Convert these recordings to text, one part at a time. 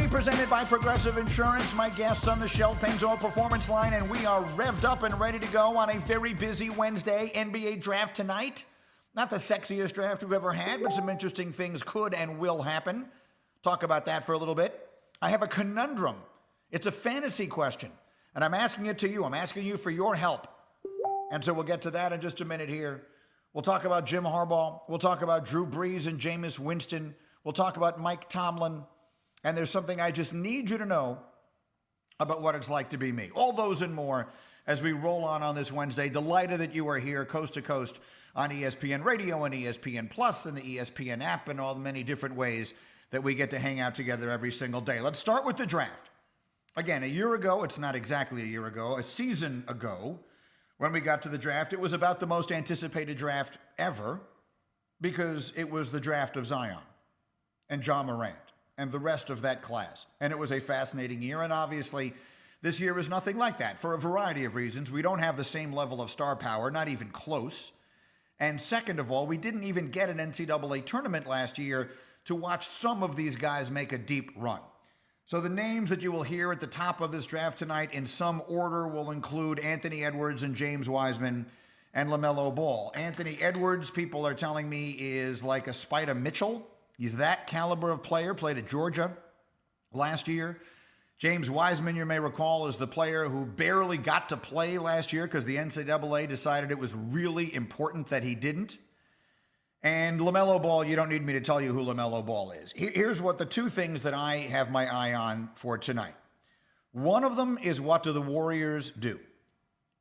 Greeny, presented by Progressive Insurance. My guests on the Shell Pains Oil Performance Line, and we are revved up and ready to go on a very busy Wednesday. NBA draft tonight. Not the sexiest draft we've ever had, but some interesting things could and will happen. Talk about that for a little bit. I have a conundrum. It's a fantasy question, and I'm asking it to you. I'm asking you for your help. And so we'll get to that in just a minute here. We'll talk about Jim Harbaugh. We'll talk about Drew Brees and Jameis Winston. We'll talk about Mike Tomlin. And there's something I just need you to know about what it's like to be me. All those and more as we roll on this Wednesday. Delighted that you are here coast to coast on ESPN Radio and ESPN Plus and the ESPN app and all the many different ways that we get to hang out together every single day. Let's start with the draft. Again, a year ago, it's not exactly a year ago, a season ago, when we got to the draft, it was about the most anticipated draft ever because it was the draft of Zion and John Morant and the rest of that class. And it was a fascinating year, and obviously this year is nothing like that for a variety of reasons. We don't have the same level of star power, not even close. And second of all, we didn't even get an NCAA tournament last year to watch some of these guys make a deep run. So the names that you will hear at the top of this draft tonight in some order will include Anthony Edwards and James Wiseman and LaMelo Ball. Anthony Edwards, people are telling me, is like a Spider Mitchell. He's that caliber of player, played at Georgia last year. James Wiseman, you may recall, is the player who barely got to play last year because the NCAA decided it was really important that he didn't. And LaMelo Ball, you don't need me to tell you who LaMelo Ball is. Here's what the two things that I have my eye on for tonight. One of them is, what do the Warriors do?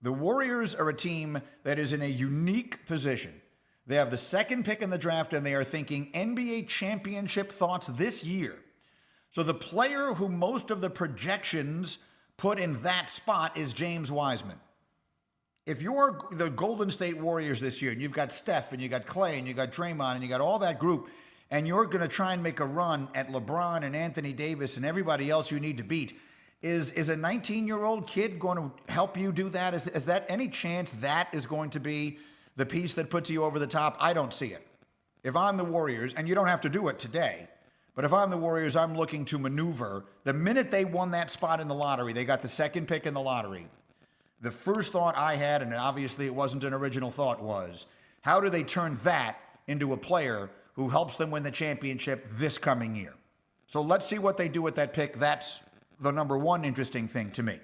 The Warriors are a team that is in a unique position. They have the second pick in the draft, and they are thinking NBA championship thoughts this year. So the player who most of the projections put in that spot is James Wiseman. If you're the Golden State Warriors this year, and you've got Steph, and you got Clay, and you got Draymond, and you got all that group, and you're going to try and make a run at LeBron and Anthony Davis and everybody else you need to beat, is a 19-year-old kid going to help you do that? Is that any chance that is going to be the piece that puts you over the top? I don't see it. If I'm the Warriors, and you don't have to do it today, but if I'm the Warriors, I'm looking to maneuver. The minute they won that spot in the lottery, they got the second pick in the lottery. The first thought I had, and obviously it wasn't an original thought, was how do they turn that into a player who helps them win the championship this coming year? So let's see what they do with that pick. That's the number one interesting thing to me.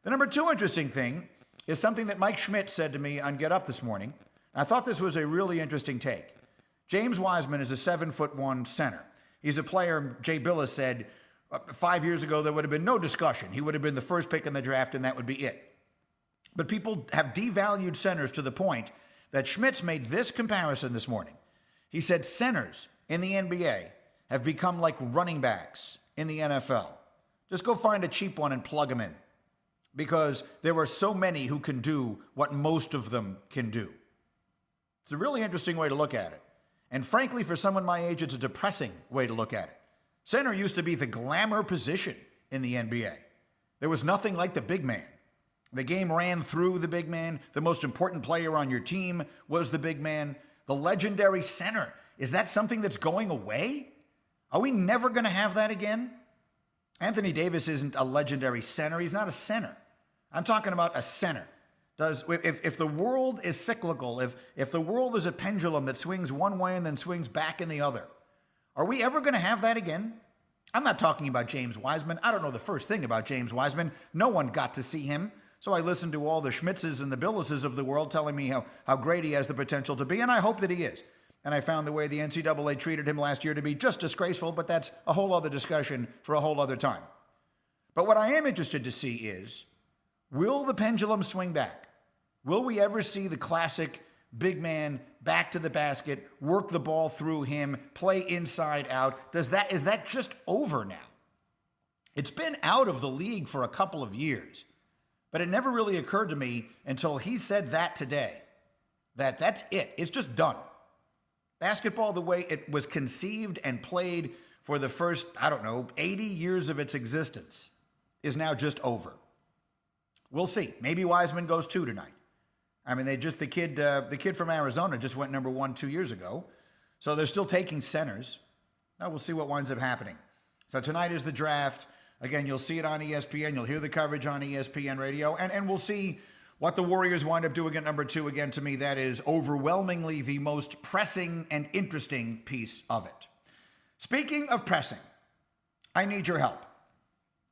The number two interesting thing is something that Mike Schmidt said to me on Get Up this morning. I thought this was a really interesting take. James Wiseman is a 7'1" center. He's a player, Jay Bilas said, 5 years ago there would have been no discussion. He would have been the first pick in the draft, and that would be it. But people have devalued centers to the point that Schmitz made this comparison this morning. He said centers in the NBA have become like running backs in the NFL. Just go find a cheap one and plug them in, because there are so many who can do what most of them can do. It's a really interesting way to look at it. And frankly, for someone my age, it's a depressing way to look at it. Center used to be the glamour position in the NBA. There was nothing like the big man. The game ran through the big man. The most important player on your team was the big man. The legendary center. Is that something that's going away? Are we never going to have that again? Anthony Davis isn't a legendary center. He's not a center. I'm talking about a center. If the world is cyclical, if the world is a pendulum that swings one way and then swings back in the other, are we ever going to have that again? I'm not talking about James Wiseman. I don't know the first thing about James Wiseman. No one got to see him. So I listened to all the Schmitzes and the Billases of the world telling me how great he has the potential to be, and I hope that he is. And I found the way the NCAA treated him last year to be just disgraceful, but that's a whole other discussion for a whole other time. But what I am interested to see is, will the pendulum swing back? Will we ever see the classic big man back to the basket, work the ball through him, play inside out? Is that just over now? It's been out of the league for a couple of years. But it never really occurred to me until he said that today, that that's it. It's just done. Basketball, the way it was conceived and played for the first, 80 years of its existence, is now just over. We'll see. Maybe Wiseman goes 2 tonight. I mean, the kid from Arizona just went number 1 2 years ago. So they're still taking centers. Now we'll see what winds up happening. So tonight is the draft. Again, you'll see it on ESPN. You'll hear the coverage on ESPN radio. And we'll see what the Warriors wind up doing at number 2. Again, to me, that is overwhelmingly the most pressing and interesting piece of it. Speaking of pressing, I need your help.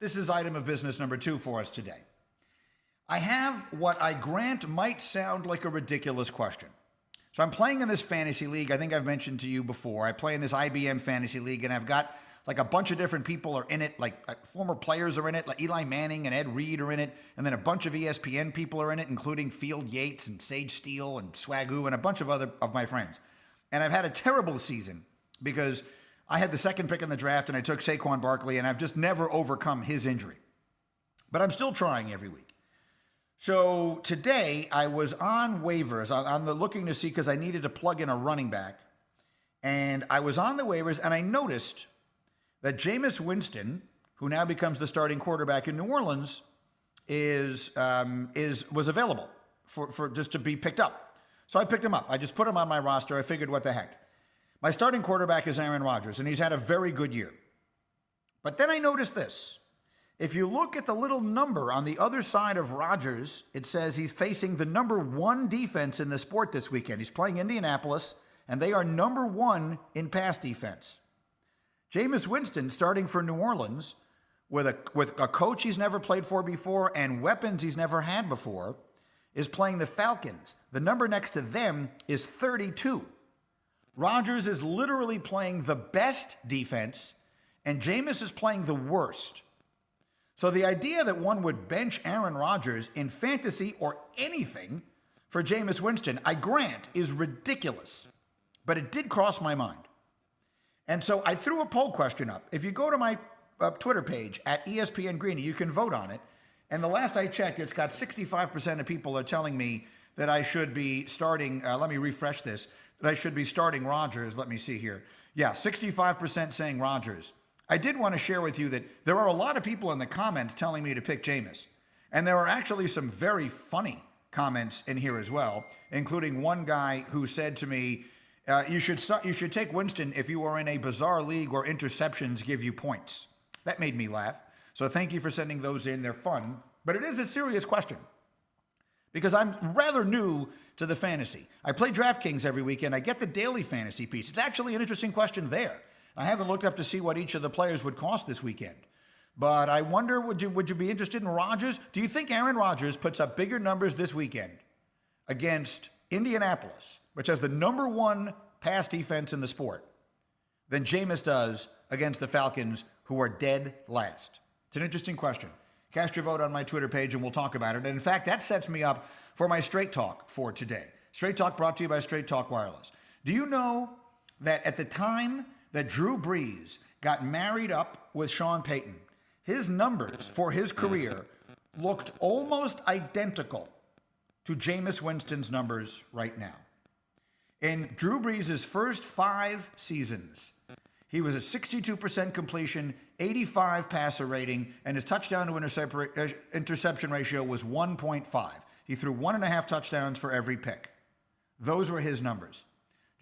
This is item of business number 2 for us today. I have what I grant might sound like a ridiculous question. So I'm playing in this fantasy league. I think I've mentioned to you before. I play in this IBM fantasy league, and I've got like a bunch of different people are in it. Like former players are in it. Like Eli Manning and Ed Reed are in it. And then a bunch of ESPN people are in it, including Field Yates and Sage Steele and Swagoo and a bunch of other of my friends. And I've had a terrible season because I had the second pick in the draft and I took Saquon Barkley, and I've just never overcome his injury. But I'm still trying every week. So today I was on waivers. I'm looking to see because I needed to plug in a running back. And I was on the waivers and I noticed that Jameis Winston, who now becomes the starting quarterback in New Orleans, was available for just to be picked up. So I picked him up. I just put him on my roster. I figured, what the heck. My starting quarterback is Aaron Rodgers, and he's had a very good year. But then I noticed this. If you look at the little number on the other side of Rodgers, it says he's facing the number 1 defense in the sport this weekend. He's playing Indianapolis, and they are number 1 in pass defense. Jameis Winston, starting for New Orleans, with a coach he's never played for before and weapons he's never had before, is playing the Falcons. The number next to them is 32. Rodgers is literally playing the best defense, and Jameis is playing the worst. So the idea that one would bench Aaron Rodgers in fantasy or anything for Jameis Winston, I grant, is ridiculous. But it did cross my mind. And so I threw a poll question up. If you go to my Twitter page at ESPN Greeny, you can vote on it. And the last I checked, it's got 65% of people are telling me that I should be starting, let me refresh this, that I should be starting Rodgers. Let me see here. Yeah, 65% saying Rodgers. I did want to share with you that there are a lot of people in the comments telling me to pick Jameis. And there are actually some very funny comments in here as well, including one guy who said to me, you should take Winston if you are in a bizarre league where interceptions give you points. That made me laugh. So thank you for sending those in. They're fun. But it is a serious question because I'm rather new to the fantasy. I play DraftKings every weekend. I get the daily fantasy piece. It's actually an interesting question there. I haven't looked up to see what each of the players would cost this weekend. But I wonder, would you be interested in Rodgers? Do you think Aaron Rodgers puts up bigger numbers this weekend against Indianapolis, which has the number 1 pass defense in the sport, than Jameis does against the Falcons, who are dead last? It's an interesting question. Cast your vote on my Twitter page and we'll talk about it. And in fact, that sets me up for my Straight Talk for today. Straight Talk brought to you by Straight Talk Wireless. Do you know that at the time that Drew Brees got married up with Sean Payton, his numbers for his career looked almost identical to Jameis Winston's numbers right now? In Drew Brees' first 5 seasons, he was a 62% completion, 85 passer rating, and his touchdown to interception ratio was 1.5. He threw 1.5 touchdowns for every pick. Those were his numbers.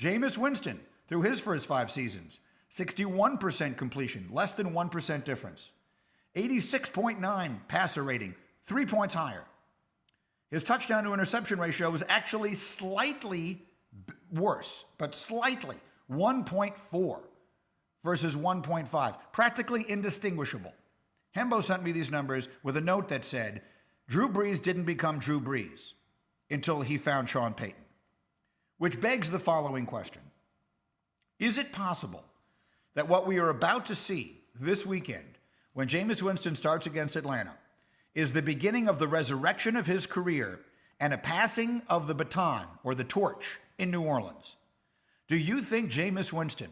Jameis Winston, through his first 5 seasons, 61% completion, less than 1% difference. 86.9 passer rating, 3 points higher. His touchdown to interception ratio was actually slightly worse, but slightly, 1.4 versus 1.5, practically indistinguishable. Hembo sent me these numbers with a note that said, Drew Brees didn't become Drew Brees until he found Sean Payton. Which begs the following question. Is it possible that what we are about to see this weekend, when Jameis Winston starts against Atlanta, is the beginning of the resurrection of his career and a passing of the baton or the torch in New Orleans? Do you think Jameis Winston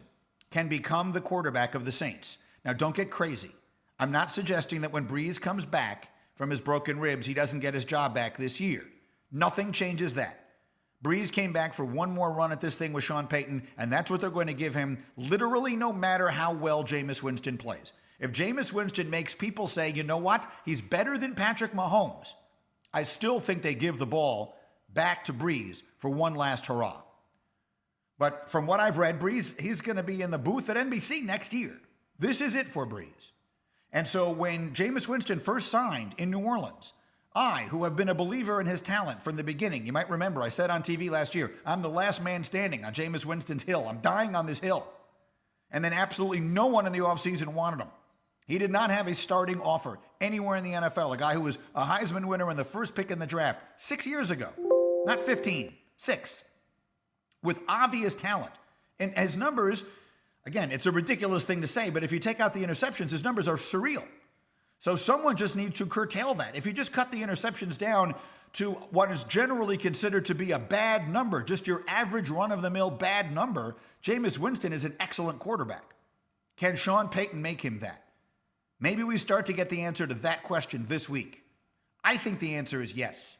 can become the quarterback of the Saints? Now, don't get crazy. I'm not suggesting that when Brees comes back from his broken ribs, he doesn't get his job back this year. Nothing changes that. Brees came back for one more run at this thing with Sean Payton, and that's what they're going to give him literally no matter how well Jameis Winston plays. If Jameis Winston makes people say, you know what, he's better than Patrick Mahomes, I still think they give the ball back to Brees for one last hurrah. But from what I've read, Brees, he's going to be in the booth at NBC next year. This is it for Breeze. And so when Jameis Winston first signed in New Orleans, I, who have been a believer in his talent from the beginning, you might remember I said on TV last year, I'm the last man standing on Jameis Winston's hill. I'm dying on this hill. And then absolutely no one in the offseason wanted him. He did not have a starting offer anywhere in the NFL. A guy who was a Heisman winner and the first pick in the draft 6 years ago. Not 15, 6. With obvious talent. And his numbers, again, it's a ridiculous thing to say, but if you take out the interceptions, his numbers are surreal. So someone just needs to curtail that. If you just cut the interceptions down to what is generally considered to be a bad number, just your average run-of-the-mill bad number, Jameis Winston is an excellent quarterback. Can Sean Payton make him that? Maybe we start to get the answer to that question this week. I think the answer is yes.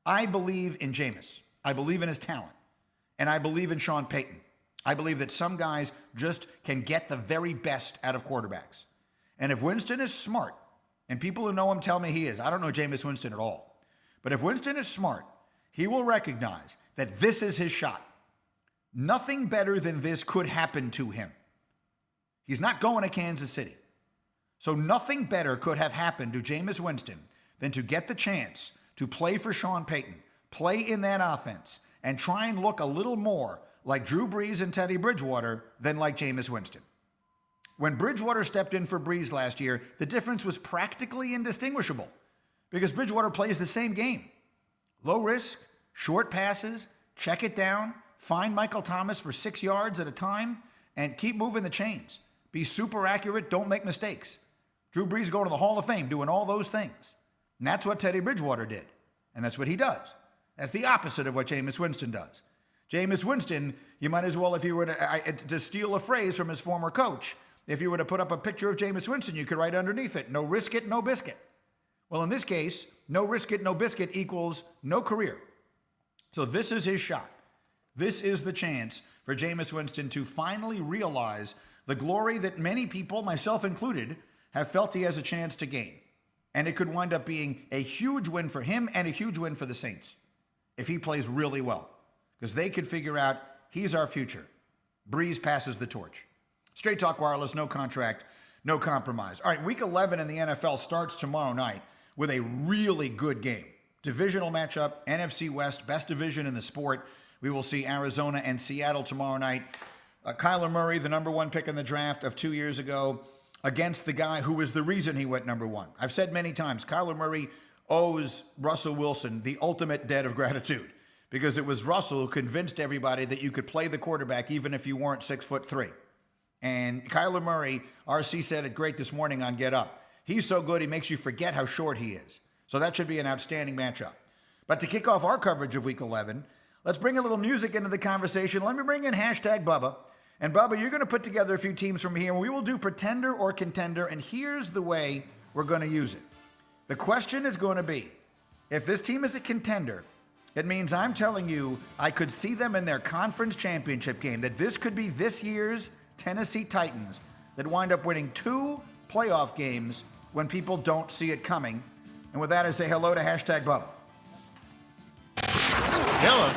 I believe in Jameis. I believe in his talent. And I believe in Sean Payton. I believe that some guys just can get the very best out of quarterbacks. And if Winston is smart, and people who know him tell me he is, I don't know Jameis Winston at all, but if Winston is smart, he will recognize that this is his shot. Nothing better than this could happen to him. He's not going to Kansas City. So nothing better could have happened to Jameis Winston than to get the chance to play for Sean Payton, play in that offense, and try and look a little more like Drew Brees and Teddy Bridgewater than like Jameis Winston. When Bridgewater stepped in for Brees last year, the difference was practically indistinguishable because Bridgewater plays the same game. Low risk, short passes, check it down, find Michael Thomas for 6 yards at a time, and keep moving the chains. Be super accurate, don't make mistakes. Drew Brees going to the Hall of Fame doing all those things. And that's what Teddy Bridgewater did. And that's what he does. That's the opposite of what Jameis Winston does. Jameis Winston, you might as well, if you were to steal a phrase from his former coach, if you were to put up a picture of Jameis Winston, you could write underneath it, no risk it, no biscuit. Well, in this case, no risk it, no biscuit equals no career. So this is his shot. This is the chance for Jameis Winston to finally realize the glory that many people, myself included, have felt he has a chance to gain. And it could wind up being a huge win for him and a huge win for the Saints if he plays really well. Because they could figure out he's our future. Breeze passes the torch. Straight Talk Wireless, no contract, no compromise. All right, Week 11 in the NFL starts tomorrow night with a really good game. Divisional matchup, NFC West, best division in the sport. We will see Arizona and Seattle tomorrow night. Kyler Murray, the number one pick in the draft of 2 years ago, against the guy who was the reason he went number one. I've said many times, Kyler Murray owes Russell Wilson the ultimate debt of gratitude because it was Russell who convinced everybody that you could play the quarterback even if you weren't 6'3". And Kyler Murray, RC said it great this morning on Get Up. He's so good, he makes you forget how short he is. So that should be an outstanding matchup. But to kick off our coverage of Week 11, let's bring a little music into the conversation. Let me bring in hashtag Bubba. And Bubba, you're going to put together a few teams from here, and we will do Pretender or Contender, and here's the way we're going to use it. The question is going to be, if this team is a contender, it means I'm telling you I could see them in their conference championship game, that this could be this year's Tennessee Titans that wind up winning 2 playoff games when people don't see it coming. And with that, I say hello to hashtag Bubba. Hello.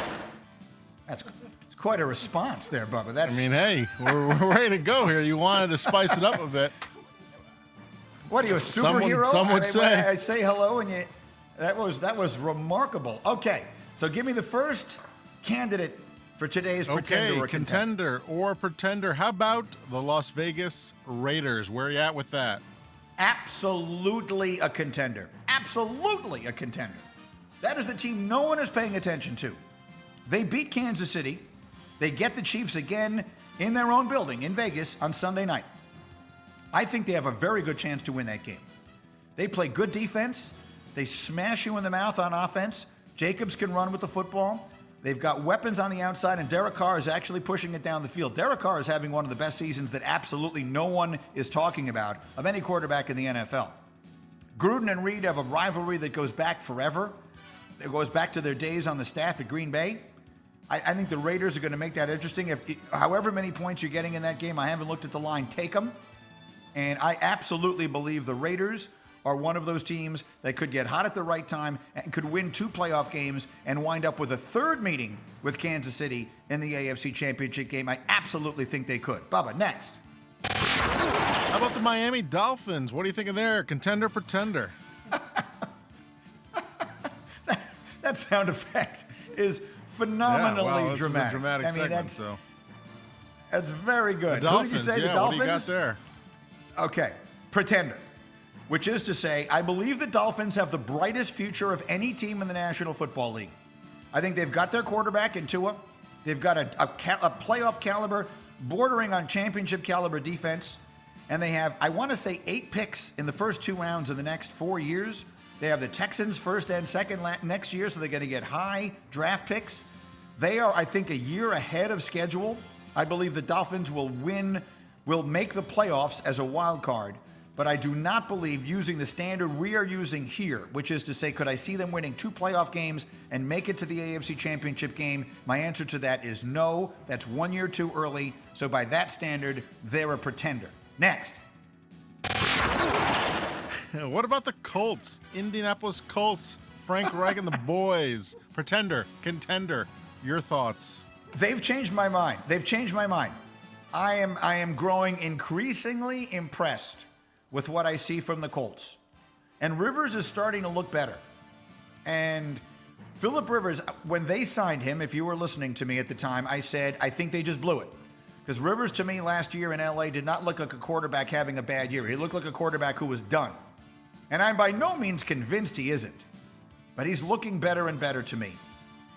That's quite a response there, Bubba. I mean, hey, we're ready to go here. You wanted to spice it up a bit. What are you, a superhero? Some would say. I say hello, and that was remarkable. Okay, so give me the first candidate for today's Pretender or Contender or Pretender. How about the Las Vegas Raiders? Where are you at with that? Absolutely a contender. Absolutely a contender. That is the team no one is paying attention to. They beat Kansas City. They get the Chiefs again in their own building in Vegas on Sunday night. I think they have a very good chance to win that game. They play good defense. They smash you in the mouth on offense. Jacobs can run with the football. They've got weapons on the outside, and Derek Carr is actually pushing it down the field. Derek Carr is having one of the best seasons that absolutely no one is talking about of any quarterback in the NFL. Gruden and Reed have a rivalry that goes back forever. It goes back to their days on the staff at Green Bay. I think the Raiders are going to make that interesting. However many points you're getting in that game, I haven't looked at the line, take them. And I absolutely believe the Raiders are one of those teams that could get hot at the right time and could win 2 playoff games and wind up with a third meeting with Kansas City in the AFC Championship game. I absolutely think they could. Bubba, next. How about the Miami Dolphins? What do you think of there? Contender, pretender? That sound effect is phenomenally this dramatic. is a dramatic segment, that's very good. The Dolphins, Who did you say? The Dolphins? What do you got there? Okay, pretender. Which is to say, I believe the Dolphins have the brightest future of any team in the National Football League. I think they've got their quarterback in Tua. They've got a playoff caliber, bordering on championship caliber defense. And they have, I want to say, 8 picks in the first 2 rounds of the next 4 years. They have the Texans first and second next year, so they're going to get high draft picks. They are, I think, a year ahead of schedule. I believe the Dolphins will make the playoffs as a wild card. But I do not believe using the standard we are using here, which is to say, could I see them winning 2 playoff games and make it to the AFC Championship game? My answer to that is no. That's 1 year too early. So by that standard, they're a pretender. Next. What about the Colts? Indianapolis Colts, Frank Reich and the boys. Pretender, contender. Your thoughts? They've changed my mind. I am growing increasingly impressed with what I see from the Colts. And Rivers is starting to look better. And Phillip Rivers, when they signed him, if you were listening to me at the time, I said, I think they just blew it. Because Rivers, to me, last year in LA did not look like a quarterback having a bad year. He looked like a quarterback who was done. And I'm by no means convinced he isn't. But he's looking better and better to me.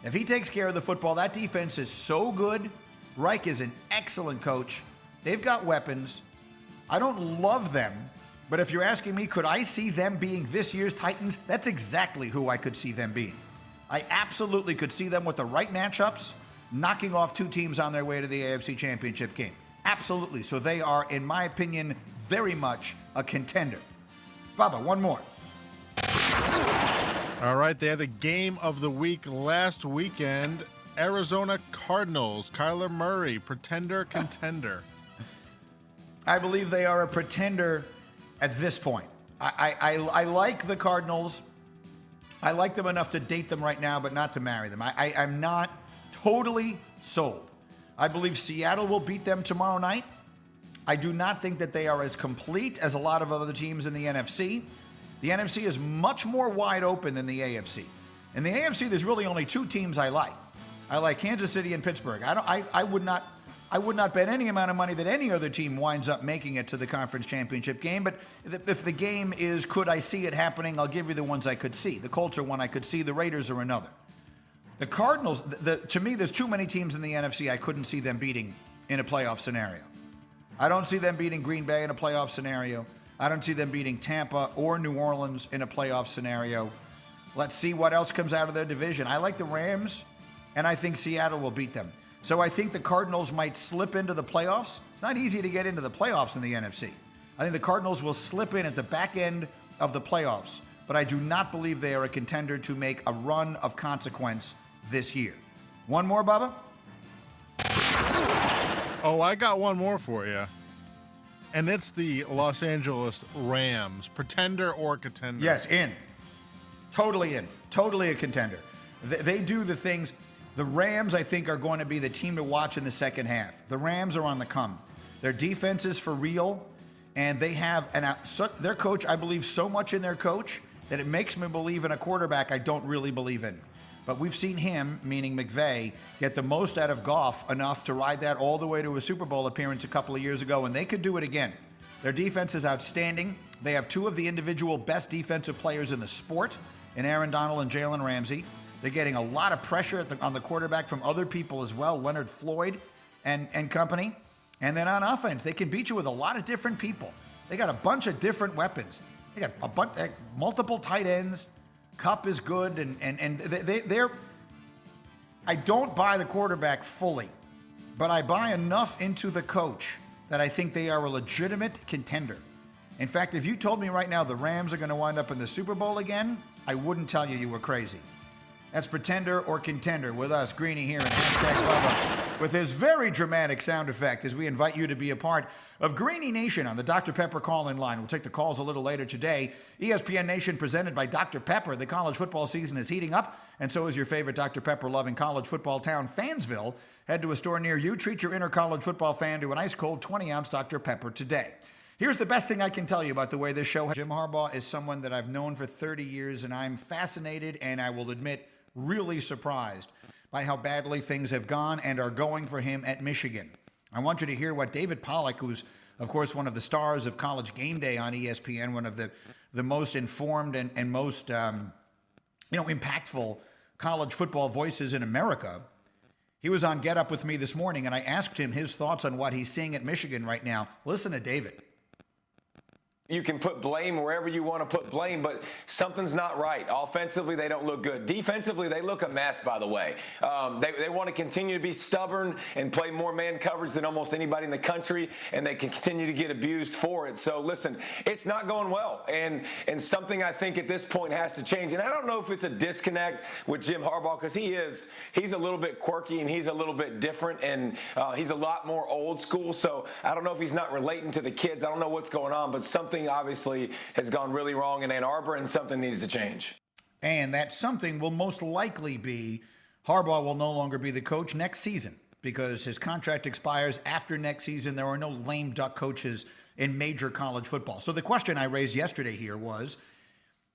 If he takes care of the football, that defense is so good. Reich is an excellent coach. They've got weapons. I don't love them. But if you're asking me, could I see them being this year's Titans? That's exactly who I could see them being. I absolutely could see them with the right matchups, knocking off 2 teams on their way to the AFC Championship game. Absolutely. So they are, in my opinion, very much a contender. Bubba, one more. All right, they had the game of the week last weekend. Arizona Cardinals, Kyler Murray, pretender, contender. I believe they are a pretender at this point. I like the Cardinals. I like them enough to date them right now, but not to marry them. I'm not totally sold. I believe Seattle will beat them tomorrow night. I do not think that they are as complete as a lot of other teams in the NFC. The NFC is much more wide open than the AFC. In the AFC, there's really only 2 teams I like. I like Kansas City and Pittsburgh. I would not bet any amount of money that any other team winds up making it to the conference championship game. But if the game is, could I see it happening, I'll give you the ones I could see. The Colts are one I could see. The Raiders are another. The Cardinals, to me, there's too many teams in the NFC I couldn't see them beating in a playoff scenario. I don't see them beating Green Bay in a playoff scenario. I don't see them beating Tampa or New Orleans in a playoff scenario. Let's see what else comes out of their division. I like the Rams, and I think Seattle will beat them. So I think the Cardinals might slip into the playoffs. It's not easy to get into the playoffs in the NFC. I think the Cardinals will slip in at the back end of the playoffs, but I do not believe they are a contender to make a run of consequence this year. One more, Bubba? Oh, I got one more for you. And it's the Los Angeles Rams. Pretender or contender? Yes, in. Totally in. Totally a contender. They do the things. The Rams, I think, are going to be the team to watch in the second half. The Rams are on the come. Their defense is for real, and they have their coach, I believe so much in their coach that it makes me believe in a quarterback I don't really believe in. But we've seen him, meaning McVay, get the most out of Goff enough to ride that all the way to a Super Bowl appearance a couple of years ago, and they could do it again. Their defense is outstanding. They have 2 of the individual best defensive players in the sport, in Aaron Donald and Jalen Ramsey. They're getting a lot of pressure on the quarterback from other people as well, Leonard Floyd and company. And then on offense, they can beat you with a lot of different people. They got a bunch of different weapons. They got multiple tight ends. Kupp is good, and they're. I don't buy the quarterback fully, but I buy enough into the coach that I think they are a legitimate contender. In fact, if you told me right now the Rams are going to wind up in the Super Bowl again, I wouldn't tell you were crazy. That's Pretender or Contender with us, Greeny, here in #Bubba. with his very dramatic sound effect as we invite you to be a part of Greeny Nation on the Dr. Pepper call-in line. We'll take the calls a little later today. ESPN Nation presented by Dr. Pepper. The college football season is heating up, and so is your favorite Dr. Pepper-loving college football town, Fansville. Head to a store near you. Treat your inner college football fan to an ice-cold 20-ounce Dr. Pepper today. Here's the best thing I can tell you about the way this show. Jim Harbaugh is someone that I've known for 30 years, and I'm fascinated, and I will admit, really surprised by how badly things have gone and are going for him at Michigan. I want you to hear what David Pollack, who's, of course, one of the stars of College Game Day on ESPN, one of the most informed and most impactful college football voices in America. He was on Get Up with me this morning, and I asked him his thoughts on what he's seeing at Michigan right now. Listen to David. You can put blame wherever you want to put blame, but something's not right. Offensively, they don't look good. Defensively, they look a mess, by the way. They want to continue to be stubborn and play more man coverage than almost anybody in the country, and they can continue to get abused for it. So, listen, it's not going well, and something I think at this point has to change. And I don't know if it's a disconnect with Jim Harbaugh, because he's a little bit quirky and he's a little bit different, and he's a lot more old school. So I don't know if he's not relating to the kids. I don't know what's going on, but something obviously has gone really wrong in Ann Arbor, and something needs to change. And that something will most likely be Harbaugh will no longer be the coach next season because his contract expires after next season. There are no lame duck coaches in major college football. So the question I raised yesterday here was,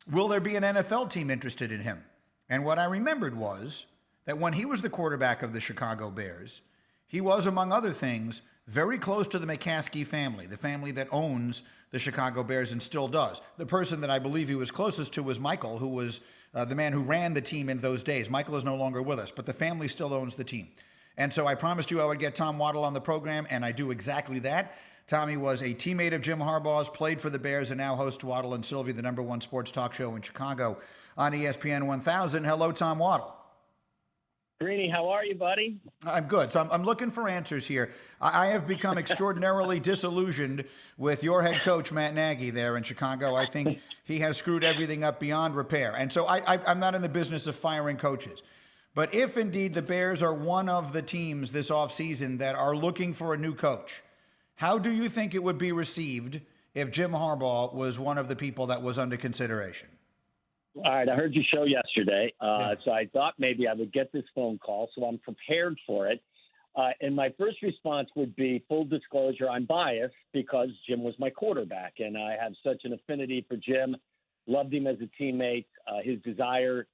will there be an NFL team interested in him? And what I remembered was that when he was the quarterback of the Chicago Bears, he was, among other things, very close to the McCaskey family, the family that owns the Chicago Bears and still does. The person that I believe he was closest to was Michael, who was the man who ran the team in those days. Michael is no longer with us, but the family still owns the team. And so I promised you I would get Tom Waddle on the program, and I do exactly that. Tommy was a teammate of Jim Harbaugh's, played for the Bears, and now hosts Waddle and Sylvie, the #1 sports talk show in Chicago on ESPN 1000. Hello, Tom Waddle. Greeny, how are you, buddy? I'm good. So I'm looking for answers here. I have become extraordinarily disillusioned with your head coach, Matt Nagy, there in Chicago. I think he has screwed everything up beyond repair. And so I'm not in the business of firing coaches. But if indeed the Bears are one of the teams this offseason that are looking for a new coach, how do you think it would be received if Jim Harbaugh was one of the people that was under consideration? All right, I heard your show yesterday, so I thought maybe I would get this phone call, so I'm prepared for it. And my first response would be, full disclosure, I'm biased because Jim was my quarterback, and I have such an affinity for Jim, loved him as a teammate, his desire,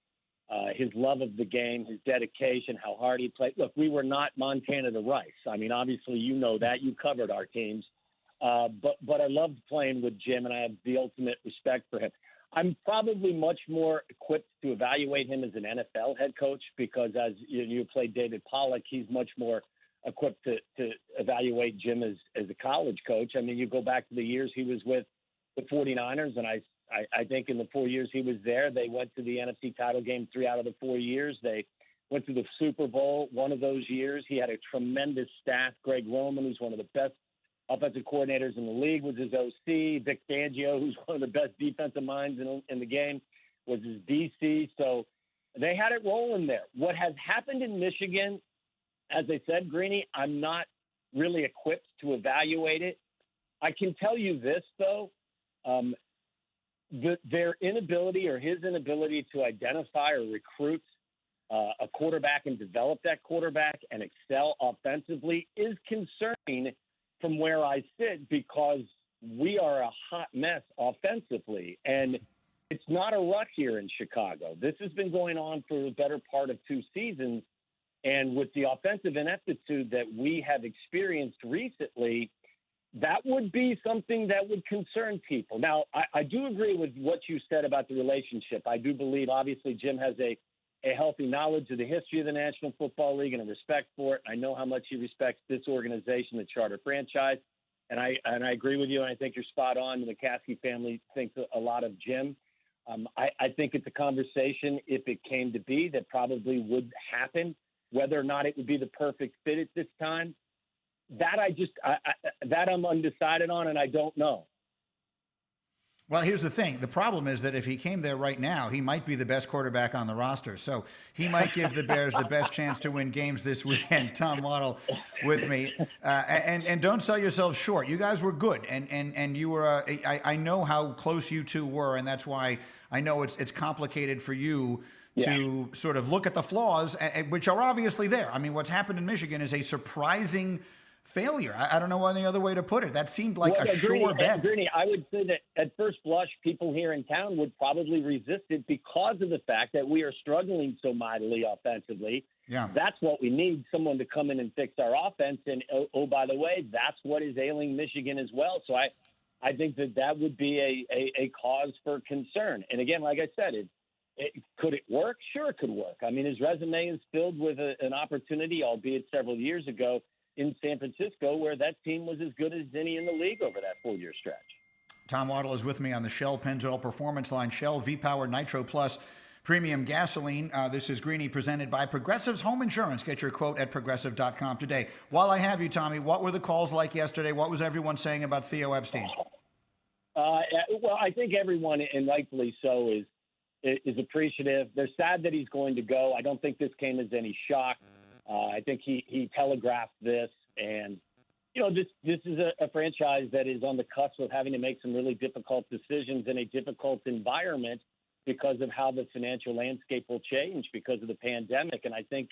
his love of the game, his dedication, how hard he played. Look, we were not Montana to Rice. I mean, obviously, you know that. You covered our teams. But I loved playing with Jim, and I have the ultimate respect for him. I'm probably much more equipped to evaluate him as an NFL head coach because, as you played David Pollack, he's much more equipped to evaluate Jim as a college coach. I mean, you go back to the years he was with the 49ers, and I think in the 4 years he was there, they went to the NFC title game 3 out of the 4 years. They went to the Super Bowl one of those years. He had a tremendous staff. Greg Roman, who's one of the best offensive coordinators in the league, was his OC. Vic Fangio, who's one of the best defensive minds in the game, was his DC. So they had it rolling there. What has happened in Michigan, as I said, Greeny, I'm not really equipped to evaluate it. I can tell you this, though. Their inability or his inability to identify or recruit a quarterback and develop that quarterback and excel offensively is concerning from where I sit because we are a hot mess offensively. And it's not a rut here in Chicago. This has been going on for the better part of 2 seasons. And with the offensive ineptitude that we have experienced recently, that would be something that would concern people. Now, I do agree with what you said about the relationship. I do believe, obviously, Jim has a healthy knowledge of the history of the National Football League and a respect for it. I know how much he respects this organization, the Charter franchise. And I agree with you, and I think you're spot on. The McCaskey family thinks a lot of Jim. I think it's a conversation, if it came to be, that probably would happen. Whether or not it would be the perfect fit at this time, that I'm undecided on, and I don't know. Well, here's the thing. The problem is that if he came there right now, he might be the best quarterback on the roster. So he might give the Bears the best chance to win games this weekend. Tom Waddle with me. And don't sell yourselves short. You guys were good. And you were, I know how close you two were. And that's why I know it's complicated for you to sort of look at the flaws, which are obviously there. I mean, what's happened in Michigan is a surprising failure. I don't know any other way to put it. That seemed like a sure bet. Greeny, I would say that at first blush, people here in town would probably resist it because of the fact that we are struggling so mightily offensively. Yeah. That's what we need, someone to come in and fix our offense. And, oh by the way, that's what is ailing Michigan as well. So I think that would be a cause for concern. And again, like I said, could it work? Sure, it could work. I mean, his resume is filled with an opportunity, albeit several years ago, in San Francisco, where that team was as good as any in the league over that 4-year stretch. Tom Waddle is with me on the Shell Pennzoil Performance Line. Shell V-Power Nitro Plus Premium Gasoline. This is Greeny, presented by Progressive's Home Insurance. Get your quote at progressive.com today. While I have you, Tommy, what were the calls like yesterday? What was everyone saying about Theo Epstein? Well, I think everyone, and rightfully so, is appreciative. They're sad that he's going to go. I don't think this came as any shock. I think he telegraphed this, and this is a franchise that is on the cusp of having to make some really difficult decisions in a difficult environment because of how the financial landscape will change because of the pandemic. And I think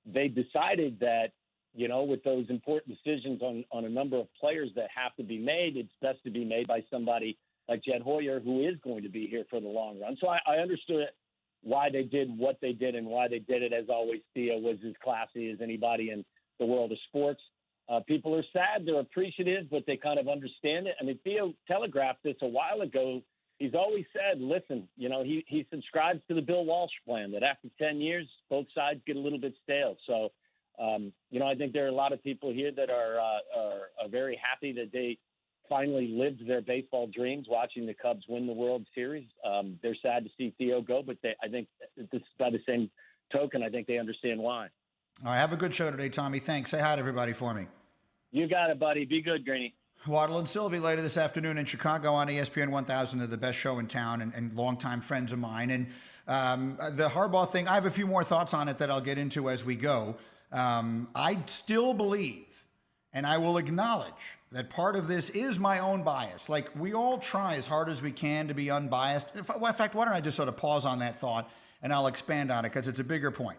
they decided that, with those important decisions on a number of players that have to be made, it's best to be made by somebody like Jed Hoyer, who is going to be here for the long run. So I understood it. Why they did what they did and why they did it. As always, Theo was as classy as anybody in the world of sports. People are sad. They're appreciative, but they kind of understand it. I mean, Theo telegraphed this a while ago. He's always said, listen, he subscribes to the Bill Walsh plan that after 10 years, both sides get a little bit stale. So, I think there are a lot of people here that are very happy that they finally lived their baseball dreams watching the Cubs win the World Series. They're sad to see Theo go, but I think this, by the same token, I think they understand why. All right, have a good show today, Tommy. Thanks. Say hi to everybody for me. You got it, buddy. Be good, Greeny. Waddle and Sylvie later this afternoon in Chicago on ESPN 1000. They're the best show in town and longtime friends of mine. And the Harbaugh thing, I have a few more thoughts on it that I'll get into as we go. I still believe, and I will acknowledge, that part of this is my own bias. Like, we all try as hard as we can to be unbiased. In fact, why don't I just sort of pause on that thought and I'll expand on it because it's a bigger point.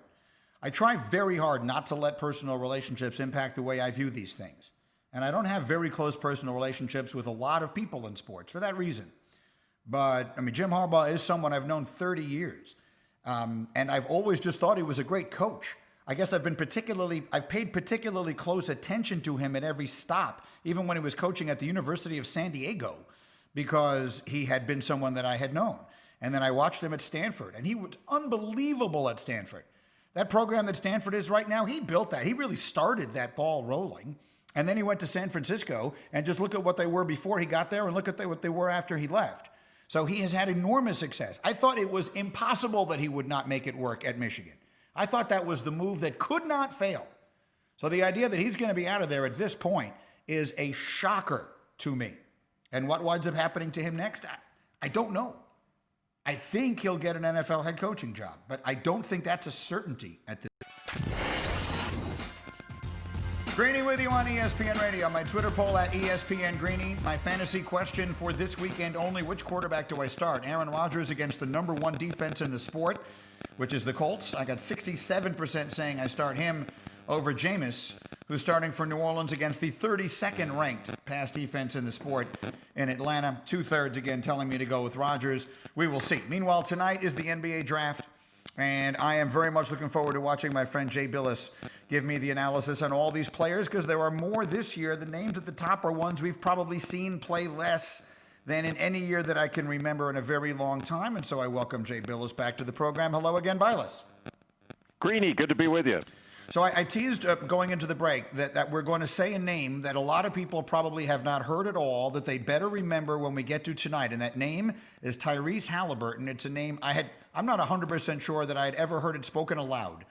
I try very hard not to let personal relationships impact the way I view these things. And I don't have very close personal relationships with a lot of people in sports for that reason. But, I mean, Jim Harbaugh is someone I've known 30 years. And I've always just thought he was a great coach. I guess I've paid particularly close attention to him at every stop, even when he was coaching at the University of San Diego, because he had been someone that I had known. And then I watched him at Stanford, and he was unbelievable at Stanford. That program that Stanford is right now, he built that. He really started that ball rolling. And then he went to San Francisco, and just look at what they were before he got there and look at what they were after he left. So he has had enormous success. I thought it was impossible that he would not make it work at Michigan. I thought that was the move that could not fail. So the idea that he's going to be out of there at this point is a shocker to me. And what winds up happening to him next, I don't know. I think he'll get an NFL head coaching job, but I don't think that's a certainty at this. Greeny with you on ESPN Radio. My Twitter poll at ESPN Greeny. My fantasy question for this weekend only: which quarterback do I start? Aaron Rodgers against the number one defense in the sport, which is the Colts. I got 67% saying I start him over Jameis, who's starting for New Orleans against the 32nd ranked pass defense in the sport in Atlanta. 2/3 again telling me to go with Rodgers. We will see. Meanwhile, tonight is the NBA draft, and I am very much looking forward to watching my friend Jay Bilas give me the analysis on all these players, because there are more this year. The names at the top are ones we've probably seen play less than in any year that I can remember in a very long time. And so I welcome Jay Bilas back to the program. Hello again, Bilas. Greeny, good to be with you. So I teased going into the break that we're going to say a name that a lot of people probably have not heard at all, that they better remember when we get to tonight. And that name is Tyrese Halliburton. It's a name I'm not 100% sure that I had ever heard it spoken aloud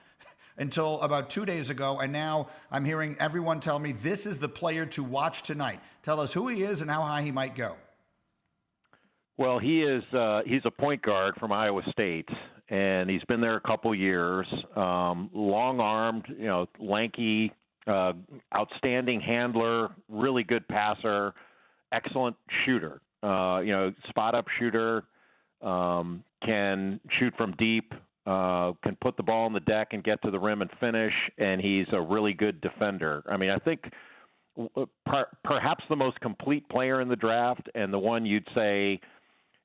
until about 2 days ago. And now I'm hearing everyone tell me this is the player to watch tonight. Tell us who he is and how high he might go. Well, he's a point guard from Iowa State, and he's been there a couple years. Long-armed, lanky, outstanding handler, really good passer, excellent shooter. Spot-up shooter, can shoot from deep, can put the ball on the deck and get to the rim and finish, and he's a really good defender. I mean, I think perhaps the most complete player in the draft, and the one you'd say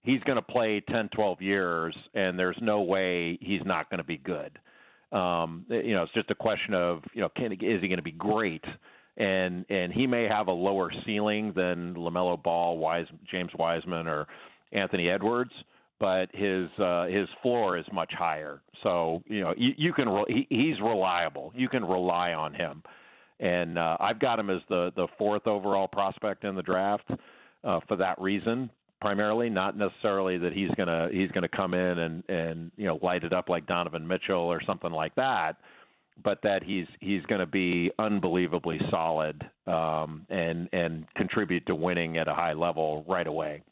he's going to play 10, 12 years, and there's no way he's not going to be good. It's just a question of, is he going to be great? And he may have a lower ceiling than LaMelo Ball, James Wiseman, or Anthony Edwards, but his floor is much higher. So he's reliable. You can rely on him, and I've got him as the fourth overall prospect in the draft for that reason. Primarily, not necessarily that he's gonna come in and light it up like Donovan Mitchell or something like that, but that he's going to be unbelievably solid and contribute to winning at a high level right away.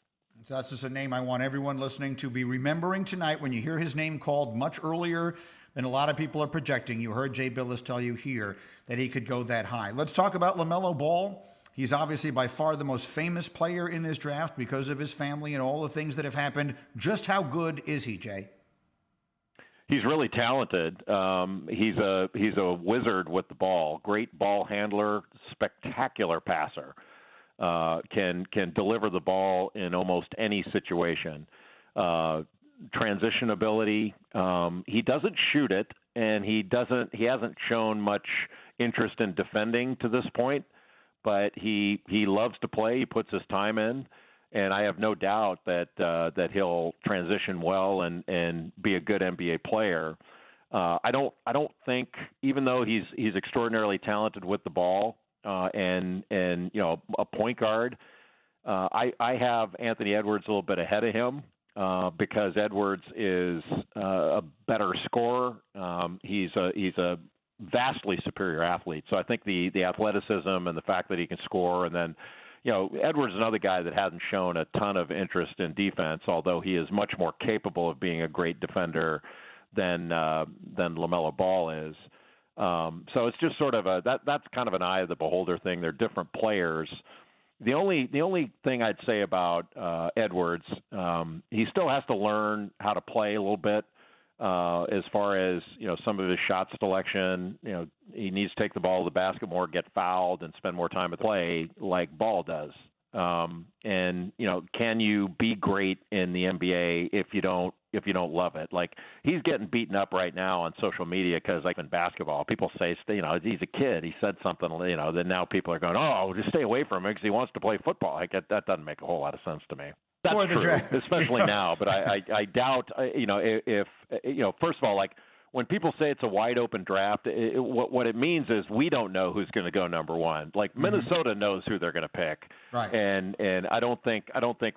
So that's just a name I want everyone listening to be remembering tonight when you hear his name called much earlier than a lot of people are projecting. You heard Jay Bilas tell you here that he could go that high. Let's talk about LaMelo Ball. He's obviously by far the most famous player in this draft because of his family and all the things that have happened. Just how good is he, Jay? He's really talented. He's a wizard with the ball. Great ball handler, spectacular passer. Can deliver the ball in almost any situation. Transition ability. He doesn't shoot it, and he hasn't shown much interest in defending to this point. But he loves to play. He puts his time in, and I have no doubt that he'll transition well and be a good NBA player. I don't think, even though he's extraordinarily talented with the ball and a point guard, I have Anthony Edwards a little bit ahead of him because Edwards is a better scorer. He's a vastly superior athlete. So I think the athleticism and the fact that he can score, and then, Edwards is another guy that hasn't shown a ton of interest in defense, although he is much more capable of being a great defender than LaMelo Ball is. So it's just sort of that's kind of an eye of the beholder thing. They're different players. The only thing I'd say about Edwards, he still has to learn how to play a little bit. As far as some of his shot selection, he needs to take the ball to the basket more, get fouled, and spend more time at play like Ball does. And can you be great in the NBA if you don't love it? Like, he's getting beaten up right now on social media because, like, in basketball, people say he's a kid. He said something, then now people are going, oh, just stay away from him because he wants to play football. Like, that doesn't make a whole lot of sense to me. That's for the true, draft, especially now. But I doubt, if first of all, like, when people say it's a wide open draft, what it means is we don't know who's going to go number one. Like, Minnesota knows who they're going to pick, right? And I don't think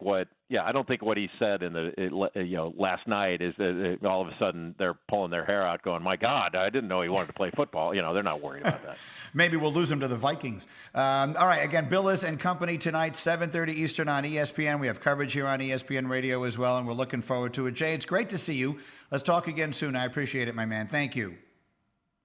what he said in the last night is that all of a sudden they're pulling their hair out, going, "My God, I didn't know he wanted to play football." They're not worried about that. Maybe we'll lose him to the Vikings. All right, again, Bilas and company tonight, 7:30 Eastern on ESPN. We have coverage here on ESPN Radio as well, and we're looking forward to it. Jay, it's great to see you. Let's talk again soon. I appreciate it, my man. Thank you.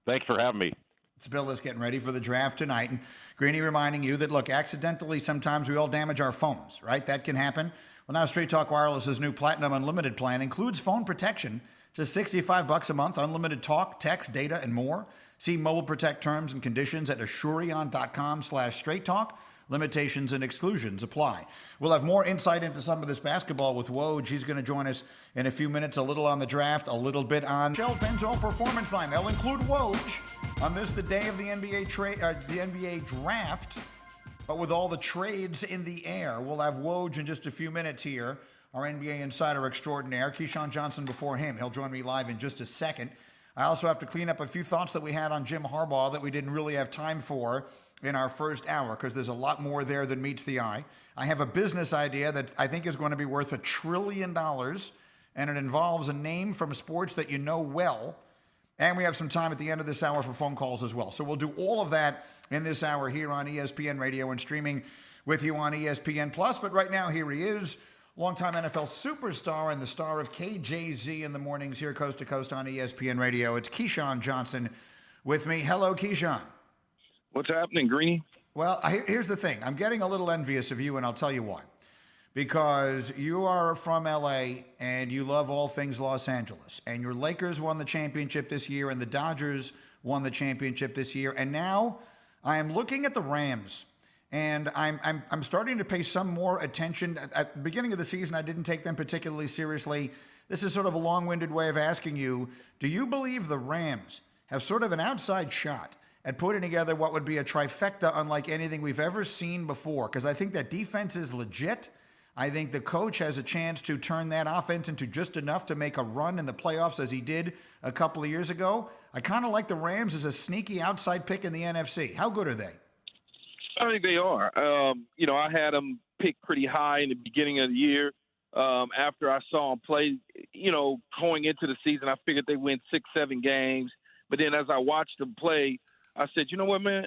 Thanks for having me. It's Bilas getting ready for the draft tonight. And Greeny reminding you that, look, accidentally sometimes we all damage our phones, right? That can happen. Well, now Straight Talk Wireless's new Platinum Unlimited plan includes phone protection, just $65 a month, unlimited talk, text, data, and more. See Mobile Protect terms and conditions at Asurion.com/Straight Talk. Limitations and exclusions apply. We'll have more insight into some of this basketball with Woj. He's going to join us in a few minutes, a little on the draft, a little bit on Shell Pennzoil Performance Line. They'll include Woj on this, the day of the NBA draft, but with all the trades in the air. We'll have Woj in just a few minutes here, our NBA insider extraordinaire. Keyshawn Johnson before him. He'll join me live in just a second. I also have to clean up a few thoughts that we had on Jim Harbaugh that we didn't really have time for in our first hour, because there's a lot more there than meets the eye. I have a business idea that I think is going to be worth $1 trillion, and it involves a name from sports that you know well. And we have some time at the end of this hour for phone calls as well. So we'll do all of that in this hour here on ESPN Radio and streaming with you on ESPN Plus. But right now, here he is, longtime NFL superstar and the star of KJZ in the mornings here coast to coast on ESPN Radio. It's Keyshawn Johnson with me. Hello, Keyshawn. What's happening, Greeny? Well, here's the thing. I'm getting a little envious of you, and I'll tell you why. Because you are from L.A. and you love all things Los Angeles. And your Lakers won the championship this year, and the Dodgers won the championship this year. And now I am looking at the Rams, and I'm starting to pay some more attention. At the beginning of the season, I didn't take them particularly seriously. This is sort of a long-winded way of asking you, do you believe the Rams have sort of an outside shot at putting together what would be a trifecta unlike anything we've ever seen before? Because I think that defense is legit. I think the coach has a chance to turn that offense into just enough to make a run in the playoffs as he did a couple of years ago. I kind of like the Rams as a sneaky outside pick in the NFC. How good are they? I think they are. I had them picked pretty high in the beginning of the year. After I saw them play, going into the season, I figured they win 6-7 games. But then as I watched them play, I said, you know what, man?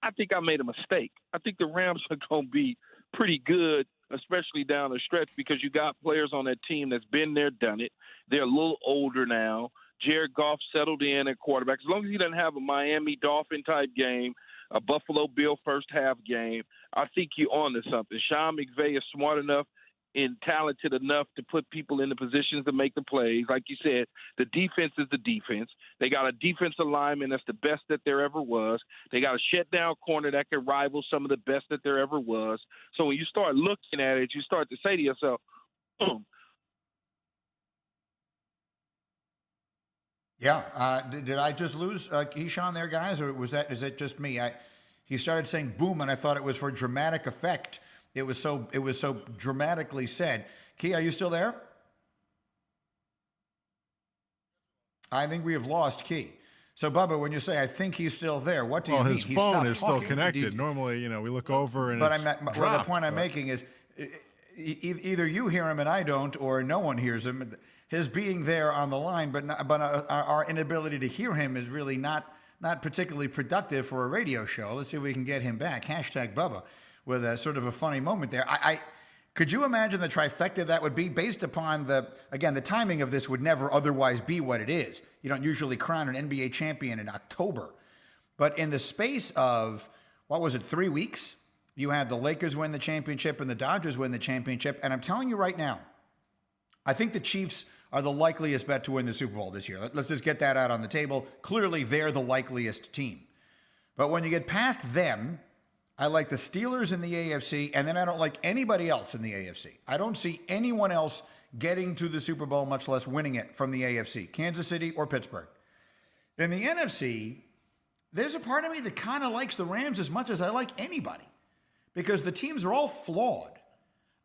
I think I made a mistake. I think the Rams are going to be pretty good, especially down the stretch, because you got players on that team that's been there, done it. They're a little older now. Jared Goff settled in at quarterback. As long as he doesn't have a Miami Dolphin-type game, a Buffalo Bill first-half game, I think you're on to something. Sean McVay is smart enough and talented enough to put people in the positions to make the plays. Like you said, the defense is the defense. They got a defensive lineman that's the best that there ever was. They got a shutdown corner that can rival some of the best that there ever was. So when you start looking at it, you start to say to yourself, boom. Yeah. Did I just lose Keyshawn there, guys, or is that just me? He started saying boom, and I thought it was for dramatic effect. It was so dramatically said. Key, are you still there? I think we have lost Key. So, Bubba, when you say I think he's still there, what do you mean? His phone is still connected. Normally, we look over and the point I'm making is either you hear him and I don't, or no one hears him. His being there on the line, but our inability to hear him is really not particularly productive for a radio show. Let's see if we can get him back. Hashtag Bubba. With a sort of a funny moment there. Could you imagine the trifecta that would be based upon the timing of this would never otherwise be what it is. You don't usually crown an NBA champion in October. But in the space of, 3 weeks? You had the Lakers win the championship and the Dodgers win the championship. And I'm telling you right now, I think the Chiefs are the likeliest bet to win the Super Bowl this year. Let's just get that out on the table. Clearly, they're the likeliest team. But when you get past them, I like the Steelers in the AFC, and then I don't like anybody else in the AFC. I don't see anyone else getting to the Super Bowl, much less winning it from the AFC, Kansas City or Pittsburgh. In the NFC, there's a part of me that kind of likes the Rams as much as I like anybody because the teams are all flawed.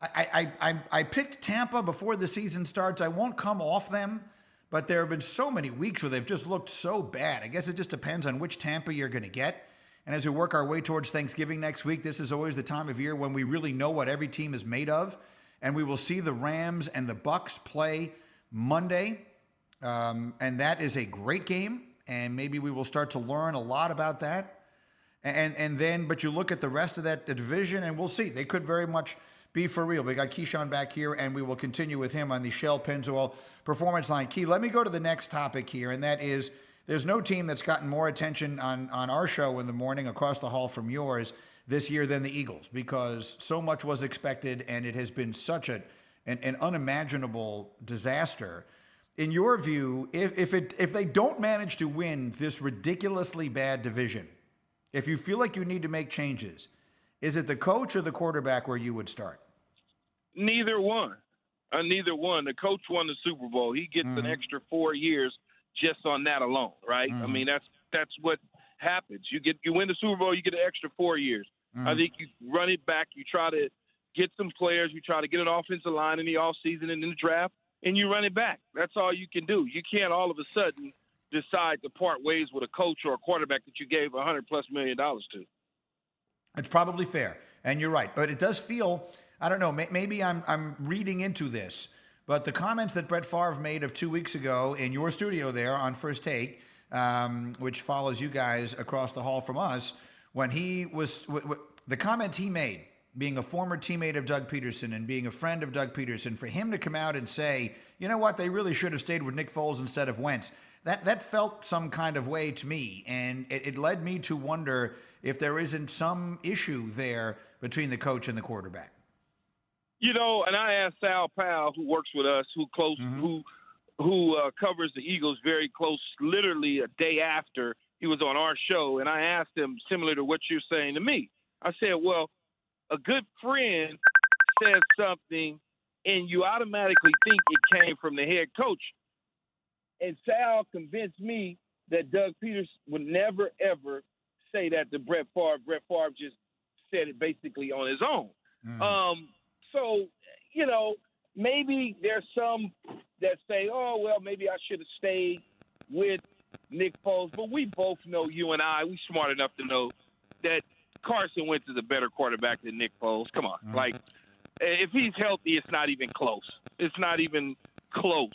I picked Tampa before the season starts. I won't come off them, but there have been so many weeks where they've just looked so bad. I guess it just depends on which Tampa you're going to get. And as we work our way towards Thanksgiving next week, this is always the time of year when we really know what every team is made of. And we will see the Rams and the Bucks play Monday. And that is a great game. And maybe we will start to learn a lot about that. But you look at the rest of that division and we'll see. They could very much be for real. We got Keyshawn back here and we will continue with him on the Shell Pennzoil Performance Line. Key, let me go to the next topic here. And that is, there's no team that's gotten more attention on our show in the morning across the hall from yours this year than the Eagles because so much was expected and it has been such an unimaginable disaster. In your view, if they don't manage to win this ridiculously bad division, if you feel like you need to make changes, is it the coach or the quarterback where you would start? Neither one. Neither one. The coach won the Super Bowl. He gets an extra 4 years just on that alone, right? I mean, that's what happens. You win the Super Bowl, you get an extra 4 years. I think you run it back, you try to get some players, you try to get an offensive line in the offseason and in the draft, and you run it back. That's all you can do. You can't all of a sudden decide to part ways with a coach or a quarterback that you gave $100+ million to. It's probably fair, and you're right. But it does feel, I don't know, maybe I'm reading into this, but the comments that Brett Favre made of 2 weeks ago in your studio there on First Take, which follows you guys across the hall from us, when he was, the comments he made being a former teammate of Doug Peterson and being a friend of Doug Peterson, for him to come out and say, you know what, they really should have stayed with Nick Foles instead of Wentz, that felt some kind of way to me. And it led me to wonder if there isn't some issue there between the coach and the quarterback. You know, and I asked Sal Powell, who works with us, who covers the Eagles very close, literally a day after he was on our show, and I asked him similar to what you're saying to me. I said, well, a good friend says something, and you automatically think it came from the head coach. And Sal convinced me that Doug Peterson would never, ever say that to Brett Favre. Brett Favre just said it basically on his own. So, you know, maybe there's some that say, oh, well, maybe I should have stayed with Nick Foles. But we both know, you and I, we smart enough to know that Carson Wentz is a better quarterback than Nick Foles. Come on. Like, if he's healthy, it's not even close. It's not even close.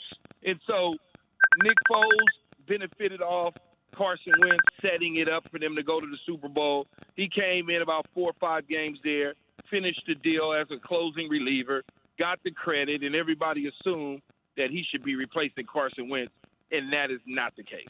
And so Nick Foles benefited off Carson Wentz setting it up for them to go to the Super Bowl. He came in about 4 or 5 games there, finished the deal as a closing reliever, got the credit, and everybody assumed that he should be replacing Carson Wentz, and that is not the case.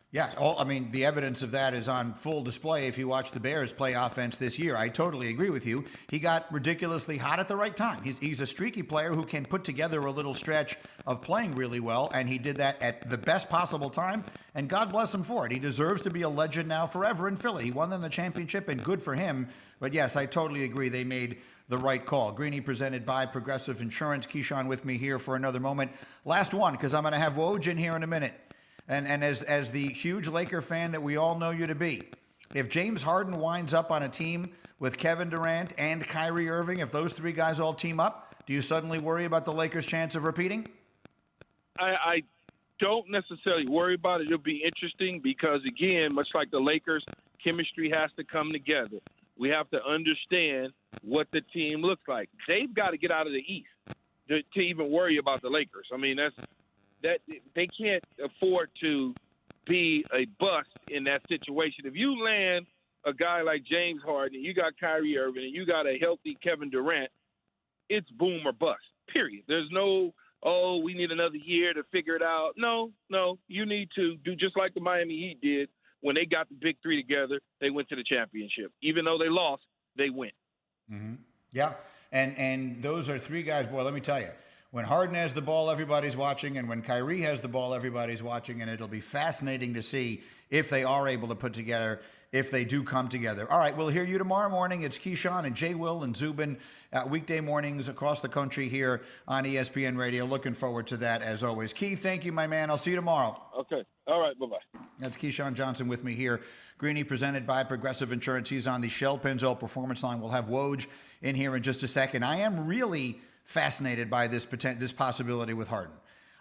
Yeah, I mean, the evidence of that is on full display if you watch the Bears play offense this year. I totally agree with you. He got ridiculously hot at the right time. He's a streaky player who can put together a little stretch of playing really well, and he did that at the best possible time, and God bless him for it. He deserves to be a legend now forever in Philly. He won them the championship, and good for him. But yes, I totally agree. They made the right call. Greeny presented by Progressive Insurance. Keyshawn with me here for another moment. Last one, because I'm going to have Woj in here in a minute. And as the huge Laker fan that we all know you to be, if James Harden winds up on a team with Kevin Durant and Kyrie Irving, if those 3 guys all team up, do you suddenly worry about the Lakers' chance of repeating? I don't necessarily worry about it. It'll be interesting because, again, much like the Lakers, chemistry has to come together. We have to understand what the team looks like. They've got to get out of the East to even worry about the Lakers. I mean, that they can't afford to be a bust in that situation. If you land a guy like James Harden, you got Kyrie Irving, and you got a healthy Kevin Durant, it's boom or bust, period. There's no, oh, we need another year to figure it out. No, you need to do just like the Miami Heat did when they got the big 3 together. They went to the championship. Even though they lost, they went. Mm-hmm. Yeah, and those are 3 guys, boy, let me tell you. When Harden has the ball, everybody's watching, and when Kyrie has the ball, everybody's watching, and it'll be fascinating to see if they are able to put together, if they do come together. All right, we'll hear you tomorrow morning. It's Keyshawn and Jay Will and Zubin weekday mornings across the country here on ESPN Radio. Looking forward to that, as always. Key, thank you, my man. I'll see you tomorrow. Okay. All right, bye-bye. That's Keyshawn Johnson with me here. Greeny presented by Progressive Insurance. He's on the Shell Pennzoil Performance Line. We'll have Woj in here in just a second. I am really fascinated by this possibility with Harden.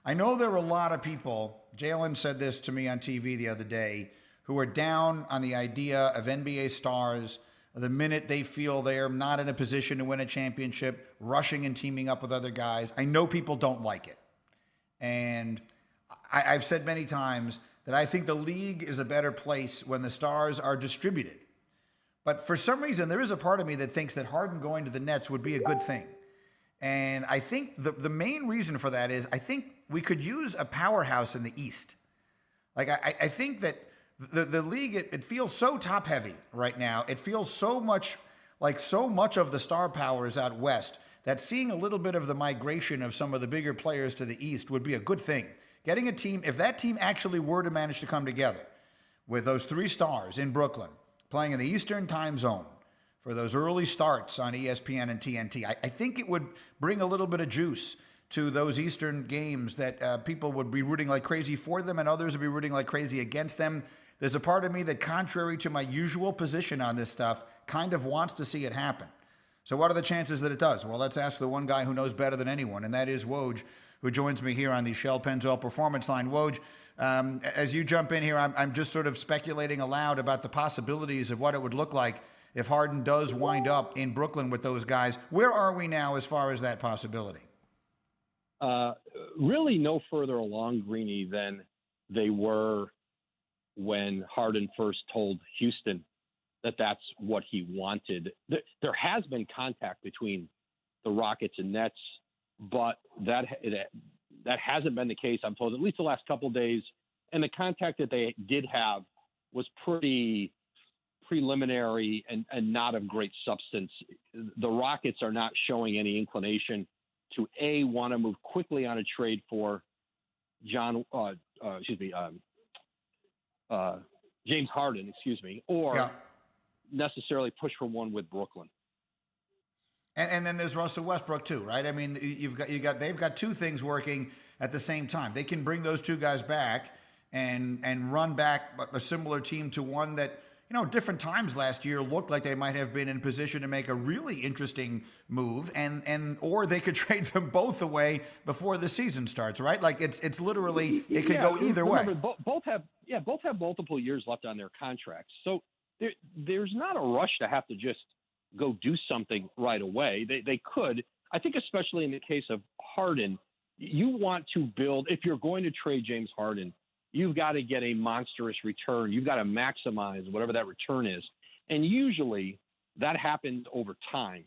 I know there are a lot of people, Jalen said this to me on TV the other day, who are down on the idea of NBA stars the minute they feel they're not in a position to win a championship, rushing and teaming up with other guys. I know people don't like it. And I've said many times that I think the league is a better place when the stars are distributed. But for some reason, there is a part of me that thinks that Harden going to the Nets would be a good thing. And I think the main reason for that is I think we could use a powerhouse in the East. Like, I think that the league, it feels so top-heavy right now. It feels so much like so much of the star power is out west that seeing a little bit of the migration of some of the bigger players to the East would be a good thing. Getting a team, if that team actually were to manage to come together with those 3 stars in Brooklyn, playing in the Eastern time zone, for those early starts on ESPN and TNT. I think it would bring a little bit of juice to those Eastern games that people would be rooting like crazy for them and others would be rooting like crazy against them. There's a part of me that, contrary to my usual position on this stuff, kind of wants to see it happen. So what are the chances that it does? Well, let's ask the one guy who knows better than anyone, and that is Woj, who joins me here on the Shell Pennzoil Performance Line. Woj, as you jump in here, I'm just sort of speculating aloud about the possibilities of what it would look like if Harden does wind up in Brooklyn with those guys. Where are we now as far as that possibility? Really no further along, Greeny, than they were when Harden first told Houston that's what he wanted. There has been contact between the Rockets and Nets, but that hasn't been the case, I'm told, at least the last couple of days. And the contact that they did have was pretty preliminary and not of great substance. The Rockets are not showing any inclination to want to move quickly on a trade for James Harden, or necessarily push for one with Brooklyn. And then there's Russell Westbrook too, right? I mean, they've got two things working at the same time. They can bring those two guys back and run back a similar team to one that, different times last year looked like they might have been in position to make a really interesting move, or they could trade them both away before the season starts, right? Like it's literally it could go either way. Both have multiple years left on their contracts, so there's not a rush to have to just go do something right away. They could, I think, especially in the case of Harden, you want to build. If you're going to trade James Harden, you've got to get a monstrous return. You've got to maximize whatever that return is. And usually that happens over time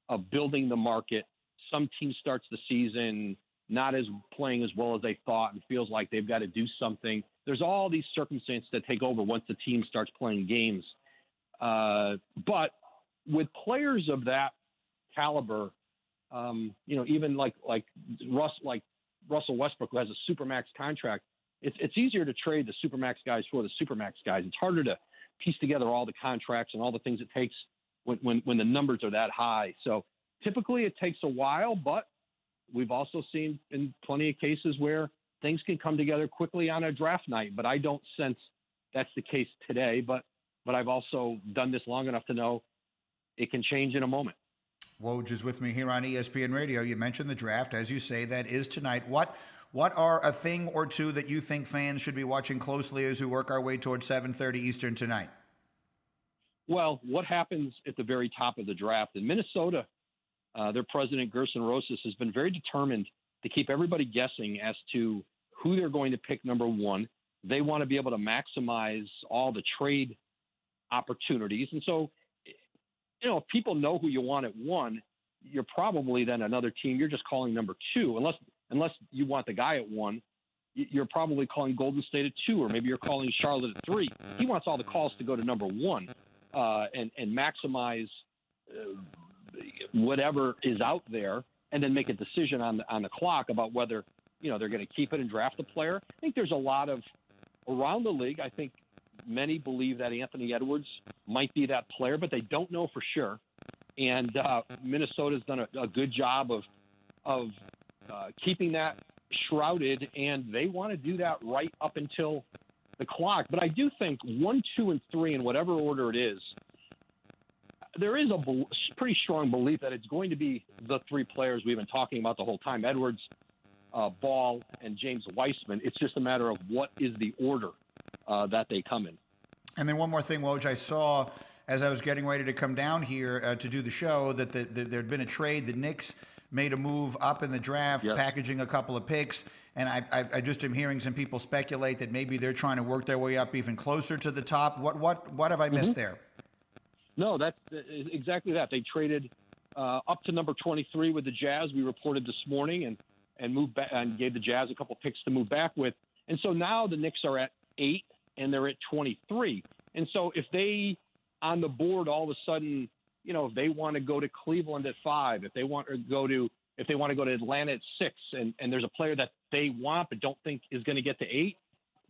of building the market. Some team starts the season not playing as well as they thought and feels like they've got to do something. There's all these circumstances that take over once the team starts playing games. But with players of that caliber, even like Russell Westbrook, who has a supermax contract, it's easier to trade the supermax guys for the supermax guys. It's harder to piece together all the contracts and all the things it takes when the numbers are that high. So typically it takes a while, but we've also seen in plenty of cases where things can come together quickly on a draft night. But I don't sense that's the case today. But I've also done this long enough to know it can change in a moment. Woj is with me here on ESPN Radio. You mentioned the draft. As you say, that is tonight. What are a thing or two that you think fans should be watching closely as we work our way towards 7:30 Eastern tonight? Well, what happens at the very top of the draft? In Minnesota, their president, Gerson Rosas, has been very determined to keep everybody guessing as to who they're going to pick number one. They want to be able to maximize all the trade opportunities. And so, if people know who you want at one, you're probably then another team. You're just calling number two, unless you want the guy at one. You're probably calling Golden State at two, or maybe you're calling Charlotte at three. He wants all the calls to go to number one and maximize whatever is out there, and then make a decision on the clock about whether they're going to keep it and draft a player. I think there's a lot of around the league. I think many believe that Anthony Edwards might be that player, but they don't know for sure. And Minnesota's done a good job of keeping that shrouded, and they want to do that right up until the clock. But I do think 1, 2, and 3, in whatever order it is, there is a pretty strong belief that it's going to be the three players we've been talking about the whole time: Edwards, Ball, and James Weissman. It's just a matter of what is the order that they come in. And then one more thing, Woj, I saw as I was getting ready to come down here to do the show that there'd been a trade. The Knicks made a move up in the draft, packaging a couple of picks. And I just am hearing some people speculate that maybe they're trying to work their way up even closer to the top. What have I missed there? No, that's exactly that. They traded up to number 23 with the Jazz. We reported this morning and moved back and gave the Jazz a couple picks to move back with. And so now the Knicks are at 8 and they're at 23. And so if they on the board all of a sudden, if they want to go to Cleveland at 5, if they want to go to Atlanta at 6, and there's a player that they want but don't think is going to get to 8,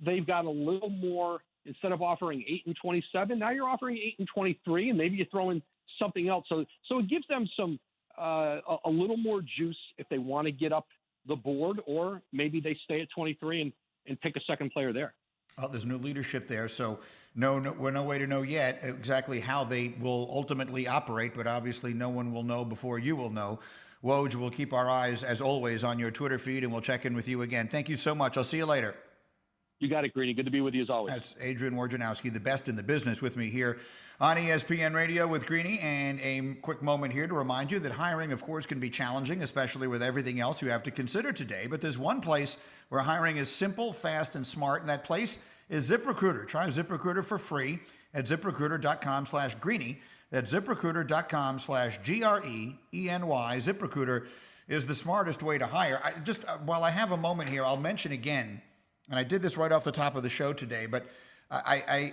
they've got a little more. Instead of offering 8 and 27, now you're offering 8 and 23, and maybe you throw in something else. So it gives them some a little more juice if they want to get up the board, or maybe they stay at 23 and pick a second player there. Well, there's new leadership there, so we're no way to know yet exactly how they will ultimately operate, but obviously no one will know before you will know. Woj, we'll keep our eyes, as always, on your Twitter feed, and we'll check in with you again. Thank you so much. I'll see you later. You got it, Greeny. Good to be with you as always. That's Adrian Wojnarowski, the best in the business, with me here on ESPN Radio with Greeny. And a quick moment here to remind you that hiring, of course, can be challenging, especially with everything else you have to consider today. But there's one place where hiring is simple, fast, and smart, and that place is ZipRecruiter. Try ZipRecruiter for free at ZipRecruiter.com/Greeny. That's ZipRecruiter.com/GREENY. ZipRecruiter is the smartest way to hire. While I have a moment here, I'll mention again, and I did this right off the top of the show today, but I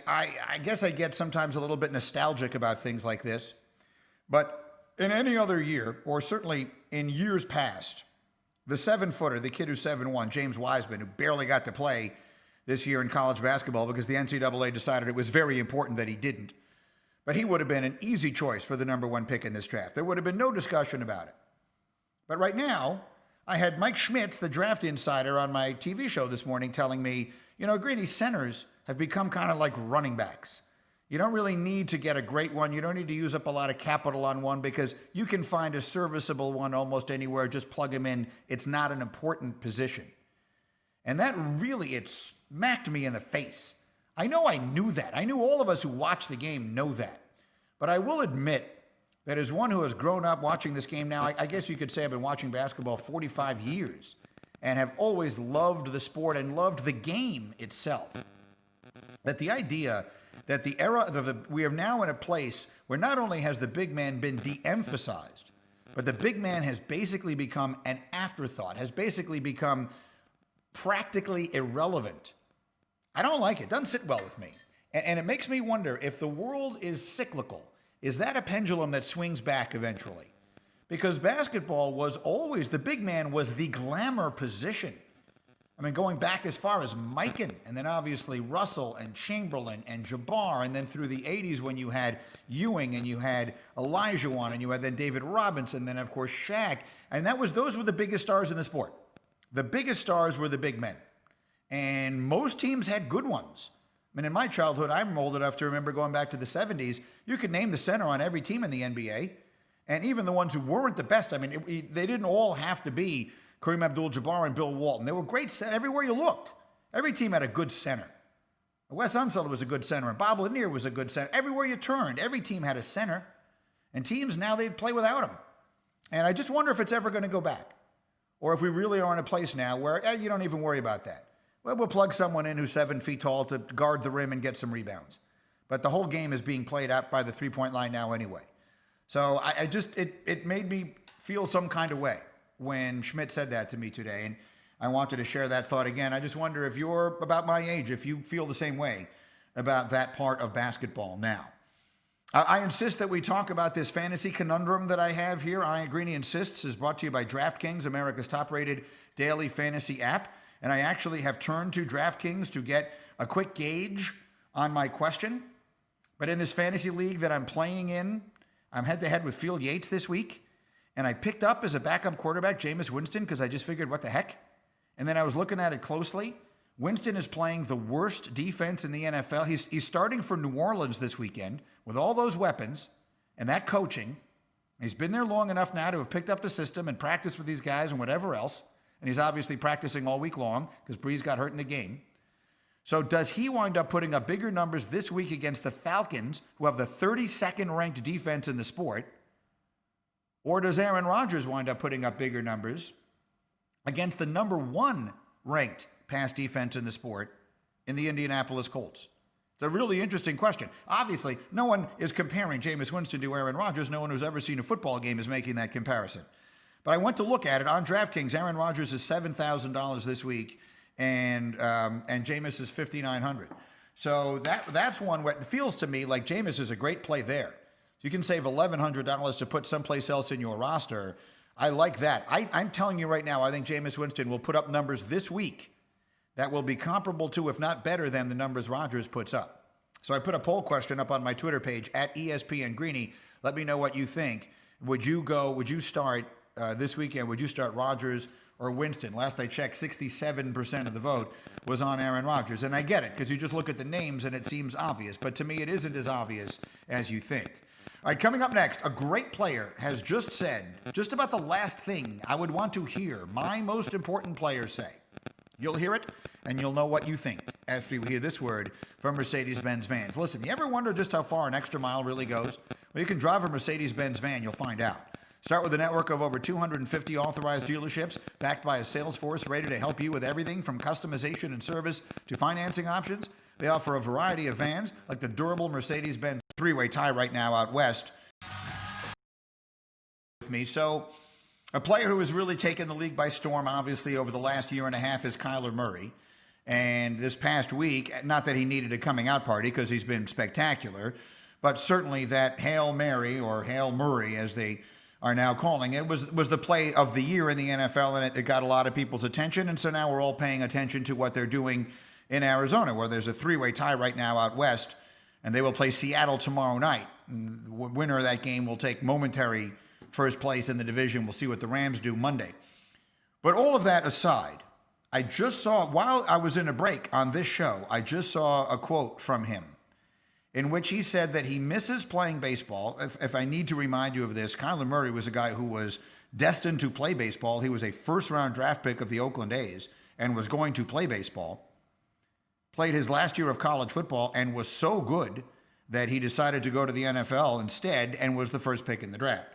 guess I get sometimes a little bit nostalgic about things like this. But in any other year, or certainly in years past, the 7-footer, the kid who's 7'1", James Wiseman, who barely got to play this year in college basketball because the NCAA decided it was very important that he didn't. But he would have been an easy choice for the number 1 pick in this draft. There would have been no discussion about it. But right now, I had Mike Schmitz, the draft insider, on my TV show this morning telling me, Greeny, centers have become kind of like running backs. You don't really need to get a great one. You don't need to use up a lot of capital on one because you can find a serviceable one almost anywhere. Just plug him in. It's not an important position. And that really, it smacked me in the face. I know I knew that. I knew all of us who watch the game know that. But I will admit that as one who has grown up watching this game now, I guess you could say I've been watching basketball 45 years and have always loved the sport and loved the game itself. That the idea that we are now in a place where not only has the big man been de-emphasized, but the big man has basically become an afterthought, has basically become practically irrelevant. I don't like it. It doesn't sit well with me. And it makes me wonder if the world is cyclical. Is that a pendulum that swings back eventually? Because basketball was always, the big man was the glamour position. I mean, going back as far as Mikan, and then obviously Russell and Chamberlain and Jabbar, and then through the 80s when you had Ewing and you had Olajuwon and you had then David Robinson, then of course Shaq. And those were the biggest stars in the sport. The biggest stars were the big men. And most teams had good ones. I mean, in my childhood, I'm old enough to remember going back to the 70s. You could name the center on every team in the NBA. And even the ones who weren't the best, I mean, they didn't all have to be Kareem Abdul-Jabbar and Bill Walton. They were great everywhere you looked. Every team had a good center. Wes Unseld was a good center, and Bob Lanier was a good center. Everywhere you turned, every team had a center. And teams now, they'd play without him. And I just wonder if it's ever going to go back. Or if we really are in a place now where you don't even worry about that. Well, we'll plug someone in who's 7 feet tall to guard the rim and get some rebounds. But the whole game is being played out by the three-point line now anyway. So it made me feel some kind of way when Schmidt said that to me today. And I wanted to share that thought again. I just wonder if you're about my age, if you feel the same way about that part of basketball now. I insist that we talk about this fantasy conundrum that I have here. Greeny Insists is brought to you by DraftKings, America's top-rated daily fantasy app. And I actually have turned to DraftKings to get a quick gauge on my question. But in this fantasy league that I'm playing in, I'm head-to-head with Field Yates this week. And I picked up as a backup quarterback Jameis Winston because I just figured, what the heck? And then I was looking at it closely. Winston is playing the worst defense in the NFL. He's starting for New Orleans this weekend with all those weapons and that coaching. He's been there long enough now to have picked up the system and practiced with these guys and whatever else. And he's obviously practicing all week long because Breeze got hurt in the game. So does he wind up putting up bigger numbers this week against the Falcons, who have the 32nd ranked defense in the sport? Or does Aaron Rodgers wind up putting up bigger numbers against the number 1 ranked pass defense in the sport in the Indianapolis Colts? It's a really interesting question. Obviously, no one is comparing Jameis Winston to Aaron Rodgers. No one who's ever seen a football game is making that comparison. But I went to look at it on DraftKings. Aaron Rodgers is $7,000 this week, and Jameis is $5,900. So that's one where it feels to me like Jameis is a great play there. You can save $1,100 to put someplace else in your roster. I like that. I'm telling you right now, I think Jameis Winston will put up numbers this week that will be comparable to, if not better than, the numbers Rodgers puts up. So I put a poll question up on my Twitter page at ESPN Greeny. Let me know what you think. Would you start this weekend? Would you start Rodgers or Winston? Last I checked, 67% of the vote was on Aaron Rodgers. And I get it, because you just look at the names and it seems obvious. But to me, it isn't as obvious as you think. All right, coming up next, a great player has just said just about the last thing I would want to hear my most important player say. You'll hear it, and you'll know what you think after you hear this word from Mercedes-Benz Vans. Listen, you ever wonder just how far an extra mile really goes? Well, you can drive a Mercedes-Benz van. You'll find out. Start with a network of over 250 authorized dealerships backed by a sales force ready to help you with everything from customization and service to financing options. They offer a variety of vans, like the durable Mercedes-Benz three-way tie right now out west. With me, so a player who has really taken the league by storm, obviously, over the last year and a half is Kyler Murray. And this past week, not that he needed a coming out party because he's been spectacular, but certainly that Hail Mary, or Hail Murray as they are now calling it, was the play of the year in the NFL, and it got a lot of people's attention. And so now we're all paying attention to what they're doing in Arizona, where there's a three-way tie right now out west, and they will play Seattle tomorrow night. And the winner of that game will take momentary first place in the division. We'll see what the Rams do Monday. But all of that aside, I just saw, while I was in a break on this show, I just saw a quote from him in which he said that he misses playing baseball. If I need to remind you of this, Kyler Murray was a guy who was destined to play baseball. He was a first-round draft pick of the Oakland A's and was going to play baseball. Played his last year of college football and was so good that he decided to go to the NFL instead and was the first pick in the draft.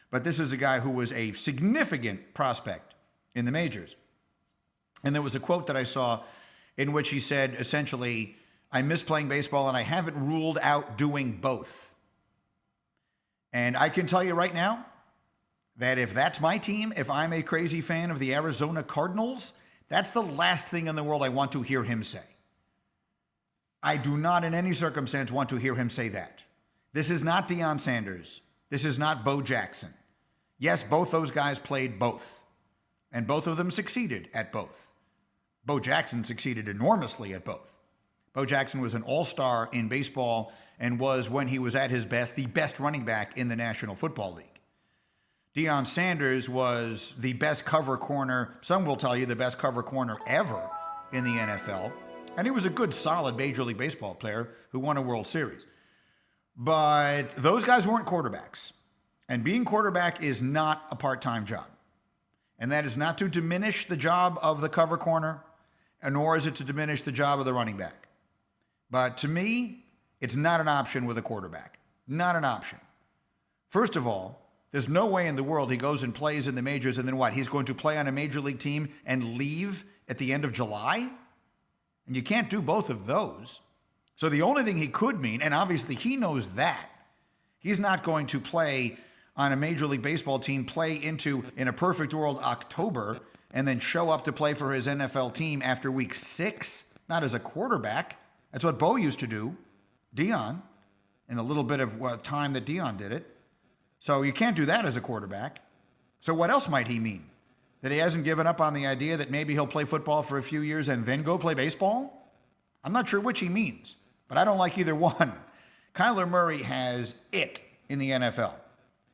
But this is a guy who was a significant prospect in the majors. And there was a quote that I saw in which he said, essentially, I miss playing baseball and I haven't ruled out doing both. And I can tell you right now that if that's my team, if I'm a crazy fan of the Arizona Cardinals, that's the last thing in the world I want to hear him say. I do not in any circumstance want to hear him say that. This is not Deion Sanders. This is not Bo Jackson. Yes, both those guys played both, and both of them succeeded at both. Bo Jackson succeeded enormously at both. Bo Jackson was an all-star in baseball and was, when he was at his best, the best running back in the National Football League. Deion Sanders was the best cover corner, some will tell you the best cover corner ever in the NFL, and he was a good, solid Major League Baseball player who won a World Series. But those guys weren't quarterbacks. And being quarterback is not a part-time job. And that is not to diminish the job of the cover corner, and nor is it to diminish the job of the running back. But to me, it's not an option with a quarterback. Not an option. First of all, there's no way in the world he goes and plays in the majors and then what? He's going to play on a major league team and leave at the end of July? And you can't do both of those. So the only thing he could mean, and obviously he knows that, he's not going to play on a Major League Baseball team, play into, in a perfect world, October, and then show up to play for his NFL team after week 6, not as a quarterback. That's what Bo used to do, Deion, in the little bit of time that Deion did it. So you can't do that as a quarterback. So what else might he mean? That he hasn't given up on the idea that maybe he'll play football for a few years and then go play baseball? I'm not sure which he means, but I don't like either one. Kyler Murray has it in the NFL.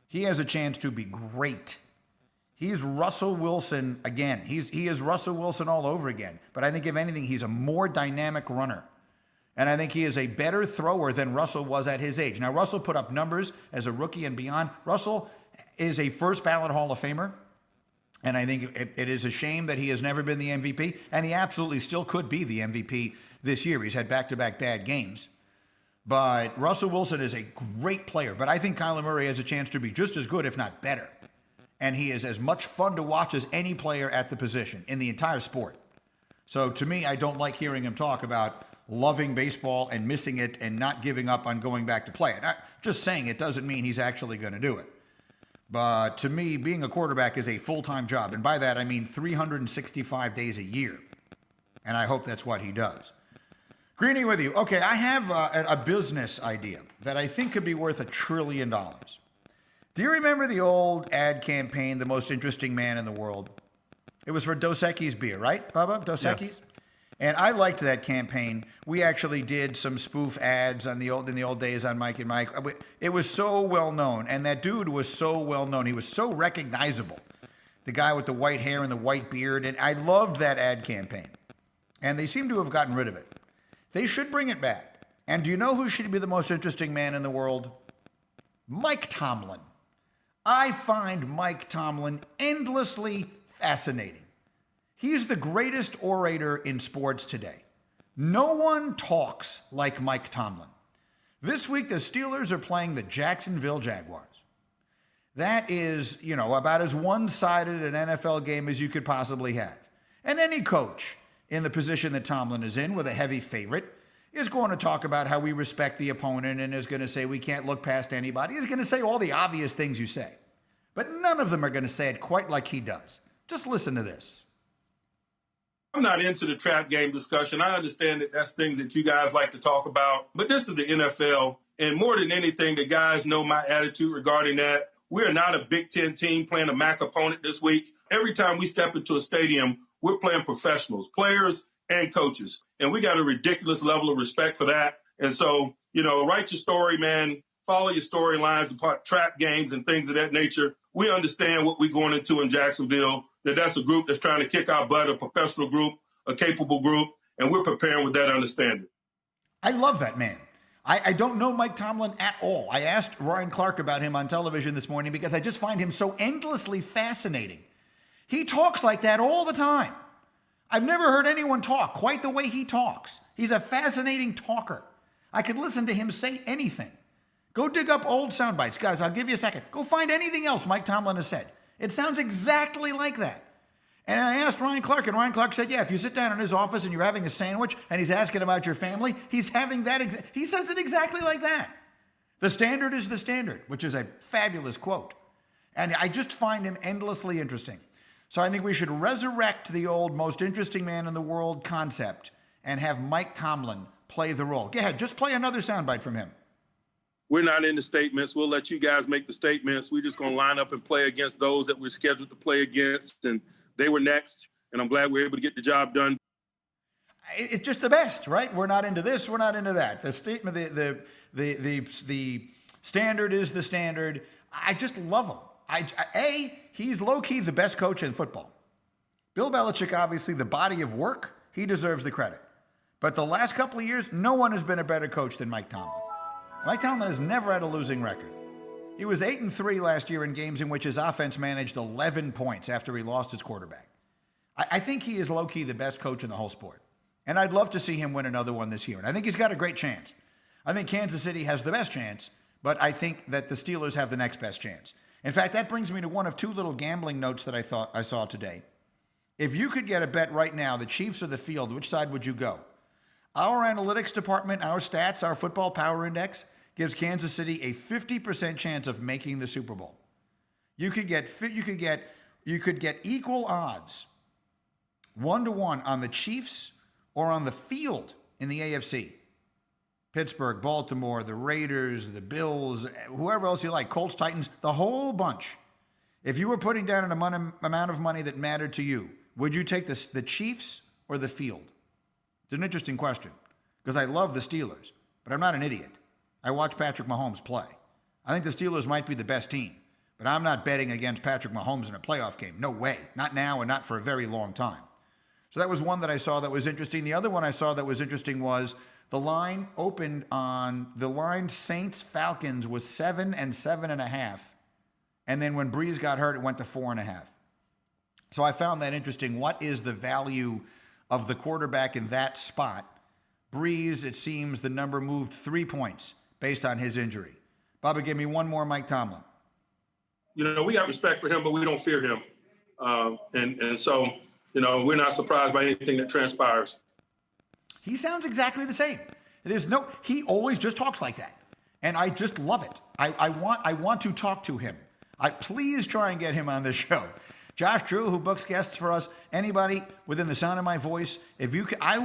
He has a chance to be great. He's Russell Wilson again. He is Russell Wilson all over again. But I think, if anything, he's a more dynamic runner. And I think he is a better thrower than Russell was at his age. Now, Russell put up numbers as a rookie and beyond. Russell is a first-ballot Hall of Famer. And I think it is a shame that he has never been the MVP. And he absolutely still could be the MVP this year. He's had back-to-back bad games. But Russell Wilson is a great player. But I think Kyler Murray has a chance to be just as good, if not better. And he is as much fun to watch as any player at the position in the entire sport. So to me, I don't like hearing him talk about loving baseball and missing it and not giving up on going back to play it. Just saying it doesn't mean he's actually going to do it. But to me, being a quarterback is a full-time job. And by that, I mean 365 days a year. And I hope that's what he does. Greeny with you. Okay, I have a business idea that I think could be worth $1 trillion. Do you remember the old ad campaign, The Most Interesting Man in the World? It was for Dos Equis beer, right, Bubba? Dos Equis? Yes. And I liked that campaign. We actually did some spoof ads in the old days on Mike and Mike. It was so well known, and that dude was so well known. He was so recognizable. The guy with the white hair and the white beard, and I loved that ad campaign. And they seem to have gotten rid of it. They should bring it back. And do you know who should be the most interesting man in the world? Mike Tomlin. I find Mike Tomlin endlessly fascinating. He's the greatest orator in sports today. No one talks like Mike Tomlin. This week, the Steelers are playing the Jacksonville Jaguars. That is, about as one-sided an NFL game as you could possibly have. And any coach in the position that Tomlin is in, with a heavy favorite, is going to talk about how we respect the opponent and is going to say we can't look past anybody. He's going to say all the obvious things you say. But none of them are going to say it quite like he does. Just listen to this. I'm not into the trap game discussion. I understand that that's things that you guys like to talk about, but this is the NFL. And more than anything, the guys know my attitude regarding that. We are not a Big Ten team playing a MAC opponent this week. Every time we step into a stadium, we're playing professionals, players and coaches. And we got a ridiculous level of respect for that. And so, write your story, man. Follow your storylines about trap games and things of that nature. We understand what we're going into in Jacksonville, that's a group that's trying to kick our butt, a professional group, a capable group, and we're preparing with that understanding. I love that man. I don't know Mike Tomlin at all. I asked Ryan Clark about him on television this morning because I just find him so endlessly fascinating. He talks like that all the time. I've never heard anyone talk quite the way he talks. He's a fascinating talker. I could listen to him say anything. Go dig up old sound bites. Guys, I'll give you a second. Go find anything else Mike Tomlin has said. It sounds exactly like that. And I asked Ryan Clark, and Ryan Clark said, yeah, if you sit down in his office and you're having a sandwich and he's asking about your family, he's having that. He says it exactly like that. The standard is the standard, which is a fabulous quote. And I just find him endlessly interesting. So I think we should resurrect the old most interesting man in the world concept and have Mike Tomlin play the role. Go ahead, just play another soundbite from him. We're not into statements. We'll let you guys make the statements. We're just going to line up and play against those that we're scheduled to play against. And they were next. And I'm glad we're able to get the job done. It's just the best, right? We're not into this. We're not into that. The statement, the standard is the standard. I just love him. He's low-key the best coach in football. Bill Belichick, obviously, the body of work, he deserves the credit. But the last couple of years, no one has been a better coach than Mike Tomlin. Mike Tomlin has never had a losing record. He was 8-3 last year in games in which his offense managed 11 points after he lost his quarterback. I think he is low-key the best coach in the whole sport. And I'd love to see him win another one this year. And I think he's got a great chance. I think Kansas City has the best chance, but I think that the Steelers have the next best chance. In fact, that brings me to one of two little gambling notes that I saw today. If you could get a bet right now, the Chiefs or the field, which side would you go? Our analytics department, our stats, our football power index gives Kansas City a 50% chance of making the Super Bowl. You could get equal odds, 1-1 on the Chiefs or on the field in the AFC. Pittsburgh, Baltimore, the Raiders, the Bills, whoever else you like, Colts, Titans, the whole bunch. If you were putting down an amount of money that mattered to you, would you take the Chiefs or the field? It's an interesting question because I love the Steelers, but I'm not an idiot. I watch Patrick Mahomes play. I think the Steelers might be the best team, but I'm not betting against Patrick Mahomes in a playoff game. No way. Not now and not for a very long time. So that was one that I saw that was interesting. The other one I saw that was interesting was the line opened on the line Saints-Falcons was 7 and 7.5. And then when Breeze got hurt, it went to 4.5. So I found that interesting. What is the value of the quarterback in that spot? Breeze, it seems the number moved 3 points based on his injury. Bubba, give me one more Mike Tomlin. We got respect for him, but we don't fear him. And so, we're not surprised by anything that transpires. He sounds exactly the same. He always just talks like that. And I just love it. I want to talk to him. Please try and get him on this show. Josh Drew, who books guests for us, anybody within the sound of my voice, if you could, I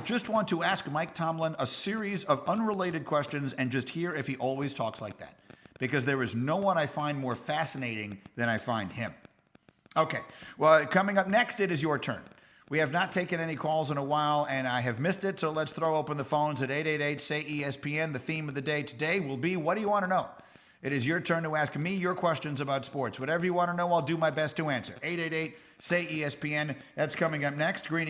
just want to ask Mike Tomlin a series of unrelated questions and just hear if he always talks like that. Because there is no one I find more fascinating than I find him. Okay, well, coming up next, it is your turn. We have not taken any calls in a while, and I have missed it, so let's throw open the phones at 888-SAY-ESPN. The theme of the day today will be, what do you want to know? It is your turn to ask me your questions about sports. Whatever you want to know, I'll do my best to answer. 888-SAY-ESPN. That's coming up next. Greeny.